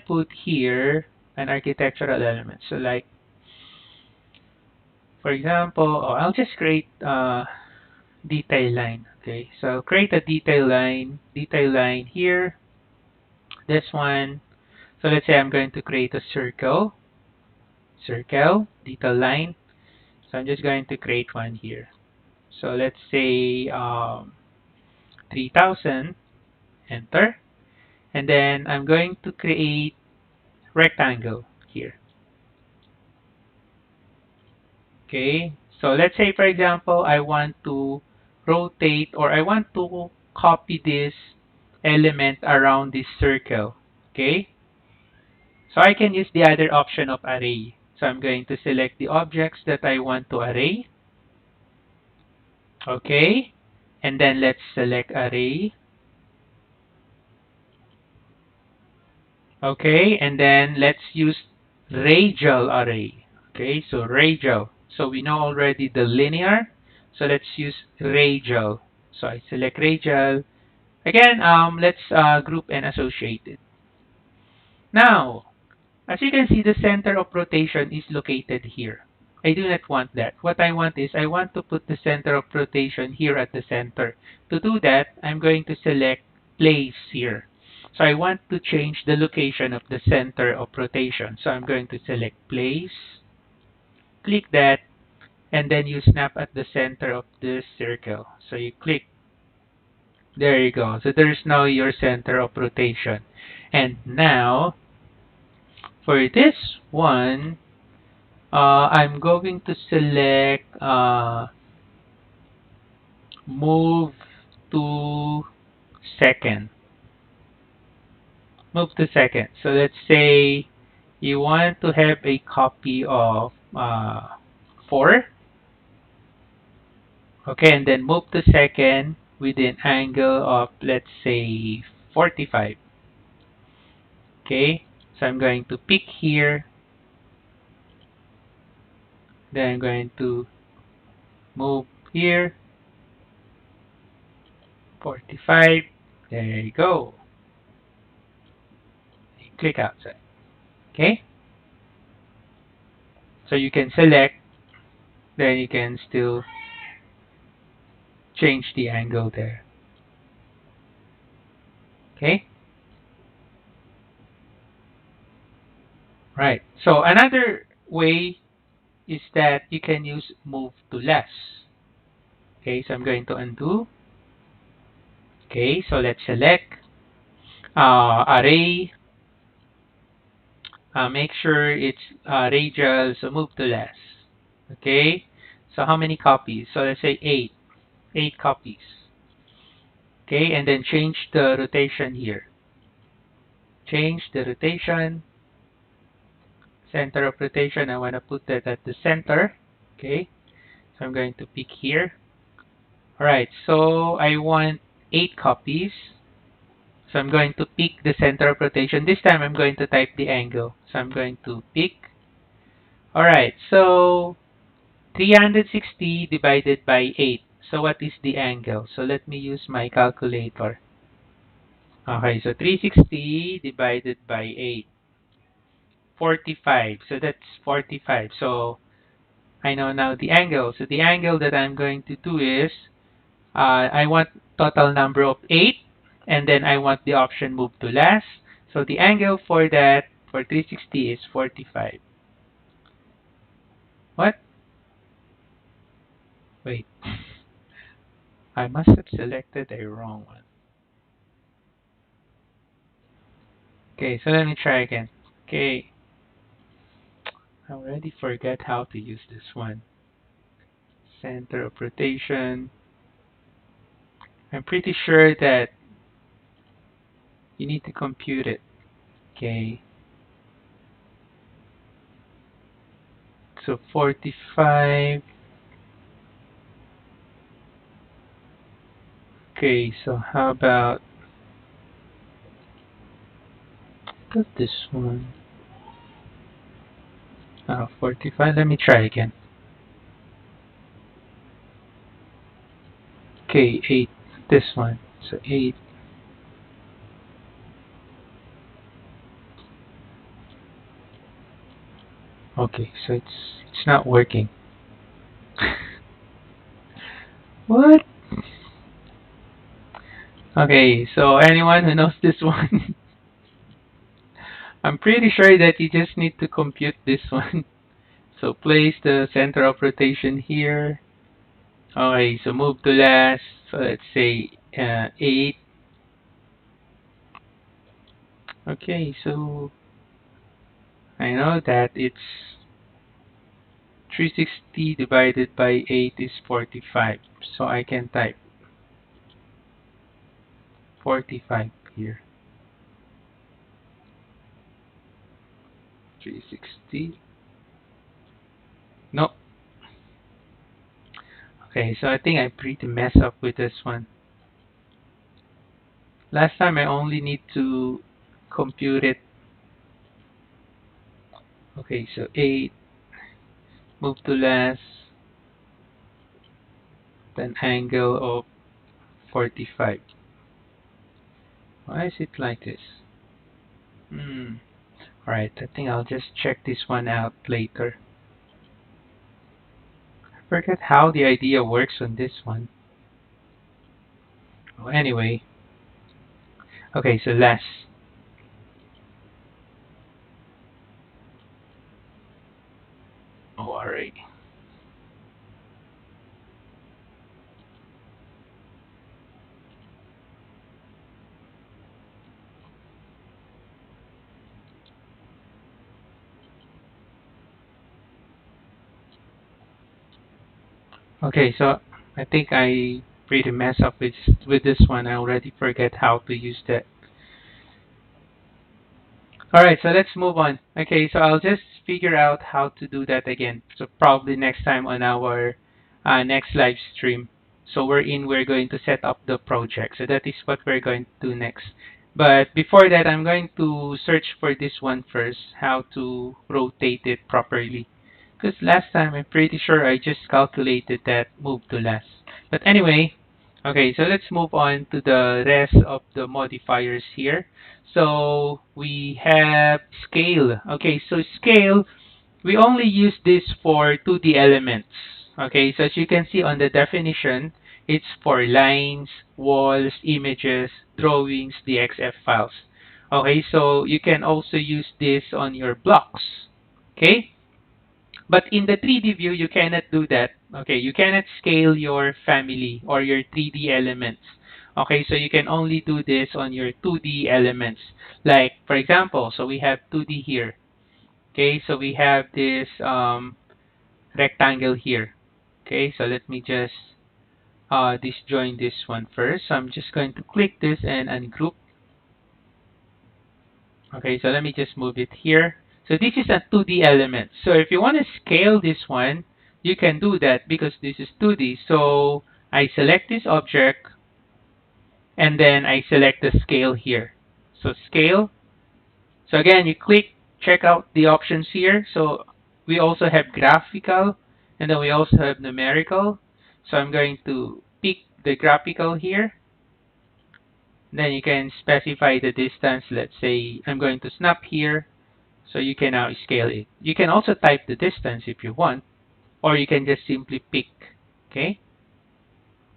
A: put here an architectural element. So like for example, oh, I'll just create detail line. Okay, so create a detail line here. This one. So let's say I'm going to create a circle, detail line. So I'm just going to create one here. So let's say 3000, enter. And then I'm going to create rectangle here. Okay, so let's say for example, I want to rotate or I want to copy this element around this circle. Okay, so I can use the other option of array. So I'm going to select the objects that I want to array. Okay, and then let's select array. Okay, and then let's use radial array. Okay, so radial. So we know already the linear. So let's use radial. So I select radial. Again, let's group and associate it. Now, as you can see, the center of rotation is located here. I do not want that. What I want is I want to put the center of rotation here at the center. To do that, I'm going to select place here. So I want to change the location of the center of rotation. So I'm going to select place, click that, and then you snap at the center of this circle. So you click. There you go. So there's now your center of rotation. And now, for this one, I'm going to select move to second. Move to second. So let's say you want to have a copy of 4. Okay, and then move to second with an angle of, let's say, 45. Okay, so I'm going to pick here. Then I'm going to move here, 45. There you go. Click outside. Okay, so you can select, then you can still change the angle there. Okay, right. So another way is that you can use move to less. Okay, so I'm going to undo. Okay, so let's select array. Make sure it's radial, so move to less. Okay, so how many copies? So let's say 8. 8 copies. Okay, and then change the rotation here. Change the rotation. Center of rotation, I want to put that at the center. Okay, so I'm going to pick here. Alright, so I want 8 copies. So I'm going to pick the center of rotation. This time I'm going to type the angle. So I'm going to pick. Alright, so 360 divided by 8. So what is the angle? So let me use my calculator. Okay, so 360 divided by 8. 45. So that's 45. So I know now the angle. So the angle that I'm going to do is I want total number of 8, and then I want the option move to last. So the angle for that, for 360 is 45. What? Wait. I must have selected a wrong one. Okay, so let me try again. Okay. I already forgot how to use this one. Center of rotation. I'm pretty sure that you need to compute it. Okay. So 45. Okay, so how about this one? 45. Let me try again. Okay, 8. This one. So 8. Okay, so it's not working. What? Okay, so anyone who knows this one, I'm pretty sure that you just need to compute this one. So place the center of rotation here. Okay, so move to last. So let's say 8. Okay, so I know that it's 360 divided by 8 is 45. So I can type 45 here. 360. No. Okay, so I think I pretty mess up with this one. Last time I only need to compute it. Okay, so 8, move to last, then angle of 45. Why is it like this? Alright, I think I'll just check this one out later. I forget how the idea works on this one. Well, anyway. Okay, so last. Oh, alright. Okay, so I think I pretty mess up with this one. I already forget how to use that. Alright, so let's move on. Okay, so I'll just figure out how to do that again. So probably next time on our next live stream. So we're going to set up the project. So that is what we're going to do next. But before that, I'm going to search for this one first, how to rotate it properly. Because last time, I'm pretty sure I just calculated that move to last. But anyway, okay, so let's move on to the rest of the modifiers here. So we have scale. Okay, so scale, we only use this for 2D elements. Okay, so as you can see on the definition, it's for lines, walls, images, drawings, DXF files. Okay, so you can also use this on your blocks. Okay, but in the 3D view, you cannot do that. Okay, you cannot scale your family or your 3D elements. Okay, so you can only do this on your 2D elements. Like, for example, so we have 2D here. Okay, so we have this rectangle here. Okay, so let me just disjoin this one first. So I'm just going to click this and ungroup. Okay, so let me just move it here. So this is a 2D element. So if you want to scale this one, you can do that because this is 2D. So I select this object and then I select the scale here. So scale. So again, you click, check out the options here. So we also have graphical and then we also have numerical. So I'm going to pick the graphical here. Then you can specify the distance. Let's say I'm going to snap here. So you can now scale it. You can also type the distance if you want, or you can just simply pick, okay?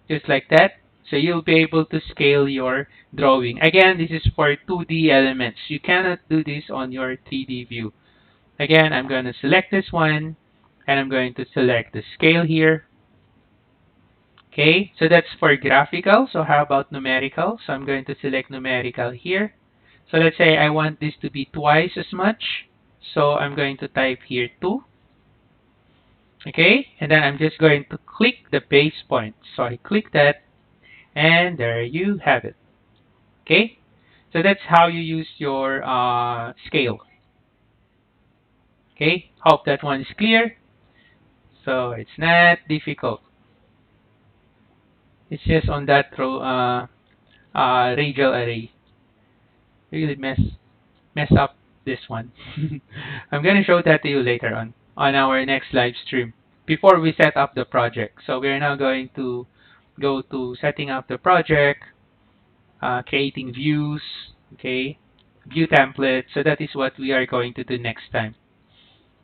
A: Just like that. So you'll be able to scale your drawing. Again, this is for 2D elements. You cannot do this on your 3D view. Again, I'm going to select this one, and I'm going to select the scale here. Okay, so that's for graphical. So how about numerical? So I'm going to select numerical here. So let's say I want this to be twice as much. So I'm going to type here 2. Okay, and then I'm just going to click the base point. So I click that, and there you have it. Okay, so that's how you use your scale. Okay, hope that one is clear. So it's not difficult. It's just on that row, radial array. Really mess up this one. I'm gonna show that to you later on our next live stream before we set up the project. So we're now going to go to setting up the project, creating views, okay, view template. So that is what we are going to do next time.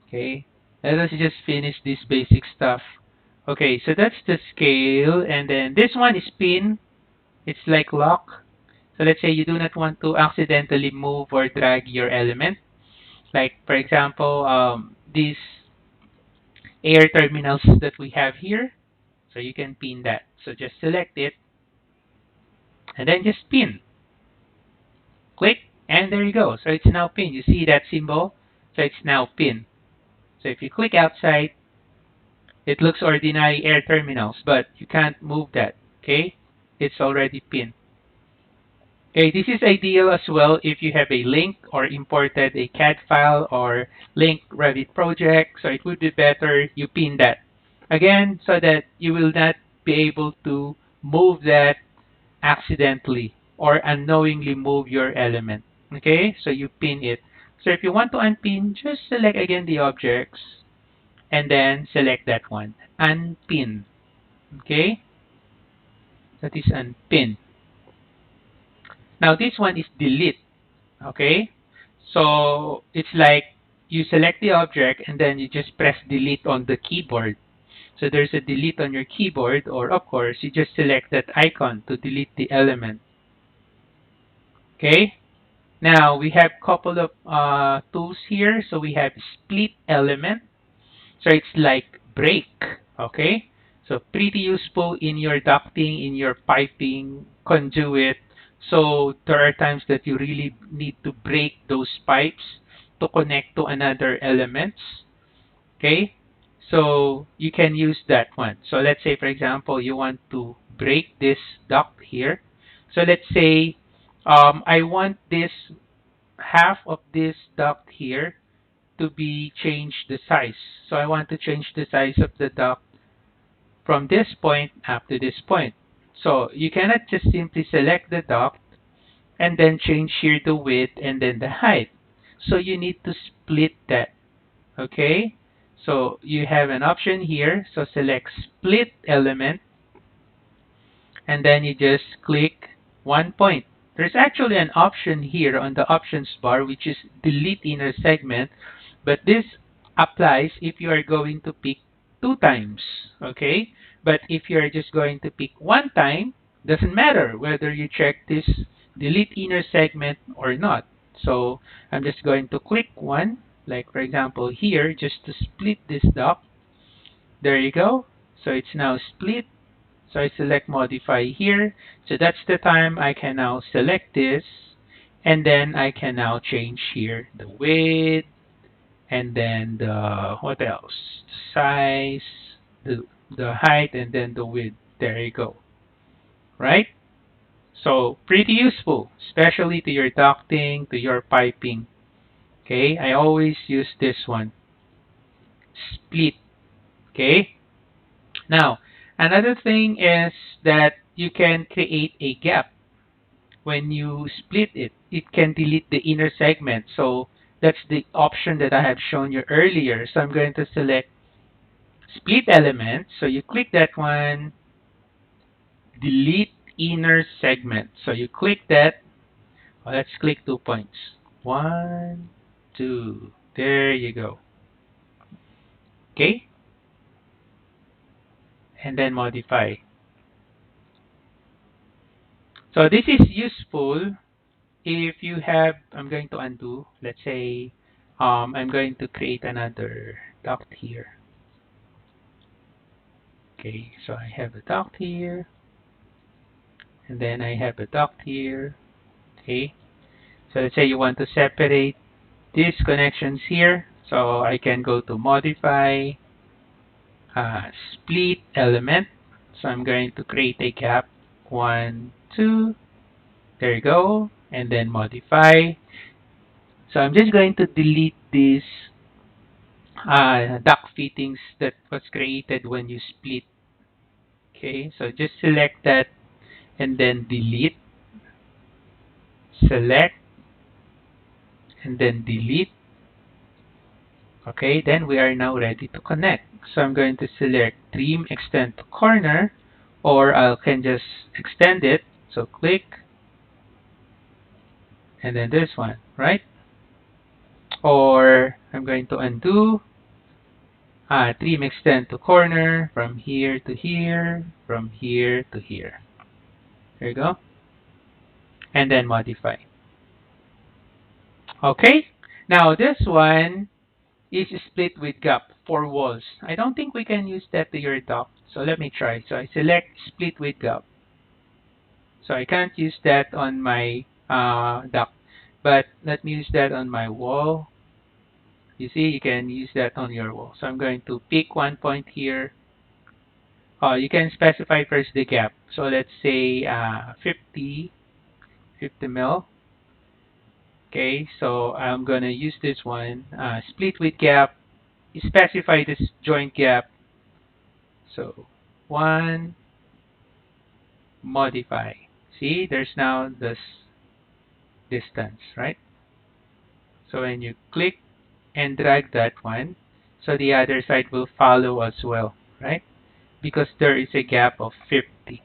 A: Okay, let us just finish this basic stuff. Okay, so that's the scale, and then this one is pin. It's like lock. So let's say you do not want to accidentally move or drag your element. Like for example, these air terminals that we have here. So you can pin that. So just select it and then just pin. Click and there you go. So it's now pinned. You see that symbol? So it's now pinned. So if you click outside, it looks ordinary air terminals, but you can't move that. Okay? It's already pinned. Okay, this is ideal as well if you have a link or imported a CAD file or link Revit project. So it would be better you pin that. Again, so that you will not be able to move that accidentally or unknowingly move your element. Okay, so you pin it. So if you want to unpin, just select again the objects and then select that one. Unpin. Okay, that is unpin. Now this one is delete. Okay, so it's like you select the object and then you just press delete on the keyboard. So there's a delete on your keyboard, or of course you just select that icon to delete the element. Okay, now we have couple of tools here. So we have split element. So it's like break. Okay, so pretty useful in your ducting, in your piping, conduit. So there are times that you really need to break those pipes to connect to another elements. Okay, so you can use that one. So let's say, for example, you want to break this duct here. So let's say I want this half of this duct here to be changed the size. So I want to change the size of the duct from this point up to this point. So you cannot just simply select the duct and then change here the width and then the height. So you need to split that. Okay, so you have an option here. So select split element and then you just click one point. There's actually an option here on the options bar which is delete inner segment, but this applies if you are going to pick two times. Okay, but if you are just going to pick one time, doesn't matter whether you check this delete inner segment or not. So I'm just going to click one, like for example here, just to split this dock. There you go. So it's now split. So I select modify here. So that's the time I can now select this. And then I can now change here the width and then the, what else? Size, the height, and then the width. There you go. Right? So pretty useful, especially to your ducting, to your piping. Okay, I always use this one. Split. Okay. Now, another thing is that you can create a gap. When you split it, it can delete the inner segment. So that's the option that I have shown you earlier. So I'm going to select split element. So you click that one, delete inner segment. So you click that. Well, let's click 2 points. One, two. There you go. Okay. And then modify. So this is useful if you have, I'm going to undo, let's say I'm going to create another duct here. Okay, so I have a duct here, and then I have a duct here. Okay, so let's say you want to separate these connections here. So I can go to modify, split element. So I'm going to create a gap. 1, 2. There you go. And then modify. So I'm just going to delete these duct fittings that was created when you split. Okay, so just select that and then delete, select, and then delete. Okay, then we are now ready to connect. So I'm going to select trim extend to corner, or I can just extend it. So click, and then this one, right? Or I'm going to undo, trim extend to corner from here to here, from here to here. There you go. And then modify. Okay, now this one is split with gap, 4 walls. I don't think we can use that to your dock. So let me try. So I select split with gap. So I can't use that on my dock. But let me use that on my wall. You see, you can use that on your wall. So I'm going to pick one point here. You can specify first the gap. So let's say 50 mil. Okay, so I'm going to use this one. Split with gap. Specify this joint gap. So 1, modify. See, there's now this distance, right? So when you click and drag that one, so the other side will follow as well, right? Because there is a gap of 50.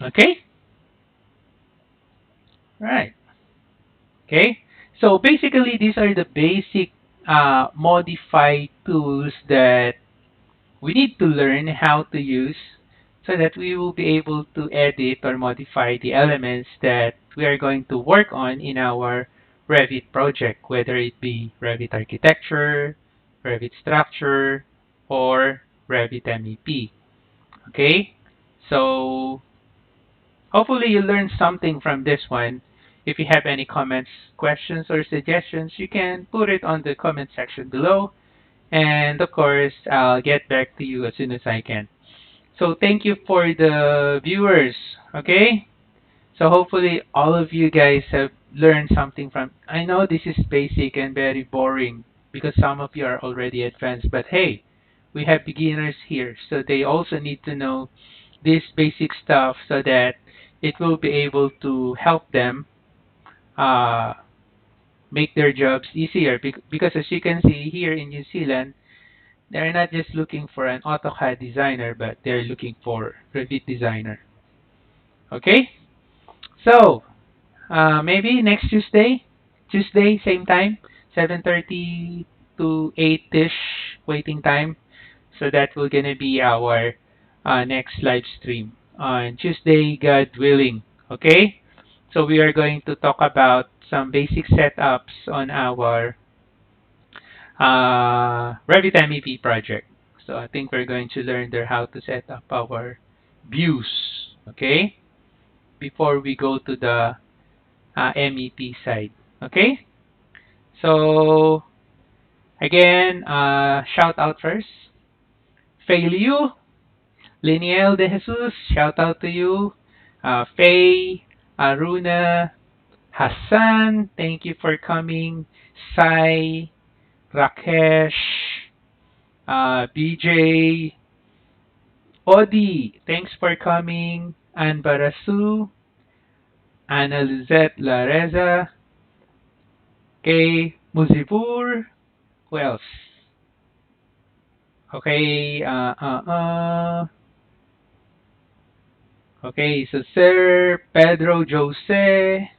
A: Okay? Right. Okay? So basically, these are the basic modify tools that we need to learn how to use so that we will be able to edit or modify the elements that we are going to work on in our Revit project, whether it be Revit architecture, Revit structure, or Revit MEP. Okay? So hopefully you learned something from this one. If you have any comments, questions, or suggestions, you can put it on the comment section below. And of course, I'll get back to you as soon as I can. So thank you for the viewers. Okay? So hopefully all of you guys have learned something from. I know this is basic and very boring because some of you are already advanced, but hey, we have beginners here, so they also need to know this basic stuff so that it will be able to help them uh, make their jobs easier. Because as you can see here in New Zealand, they're not just looking for an AutoCAD designer, but they're looking for Revit designer. Okay? So, maybe next Tuesday, same time, 7:30 to 8-ish waiting time. So that will gonna be our next live stream on Tuesday, God willing. Okay? So we are going to talk about some basic setups on our Revit MEP project. So I think we're going to learn there how to set up our views. Okay? Before we go to the MEP side. Okay? So, again, shout out first. Failyu, Liniel de Jesus, shout out to you. Faye, Aruna, Hassan, thank you for coming. Sai, Rakesh, BJ, Odi, thanks for coming. Anbarasu, Ana Lizette Lareza, Kay Muzibur, who else? Okay, okay, so Sir Pedro Jose,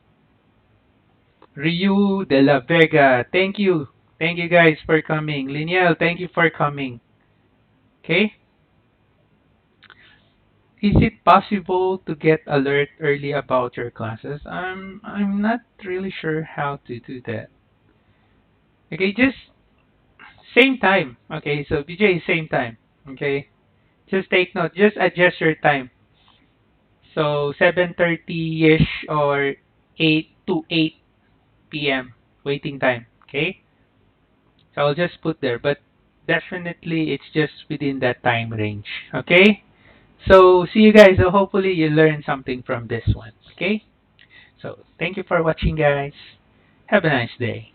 A: Ryu de la Vega, thank you. Thank you guys for coming. Lineal, thank you for coming. Okay? Is it possible to get alert early about your classes? I'm not really sure how to do that. Okay, just same time. Okay, so BJ same time. Okay? Just take note. Just adjust your time. So 7:30-ish or 8 to 8 p.m. waiting time. Okay? So I'll just put there. But definitely it's just within that time range. Okay? So see you guys. So hopefully you learned something from this one. Okay? So thank you for watching, guys. Have a nice day.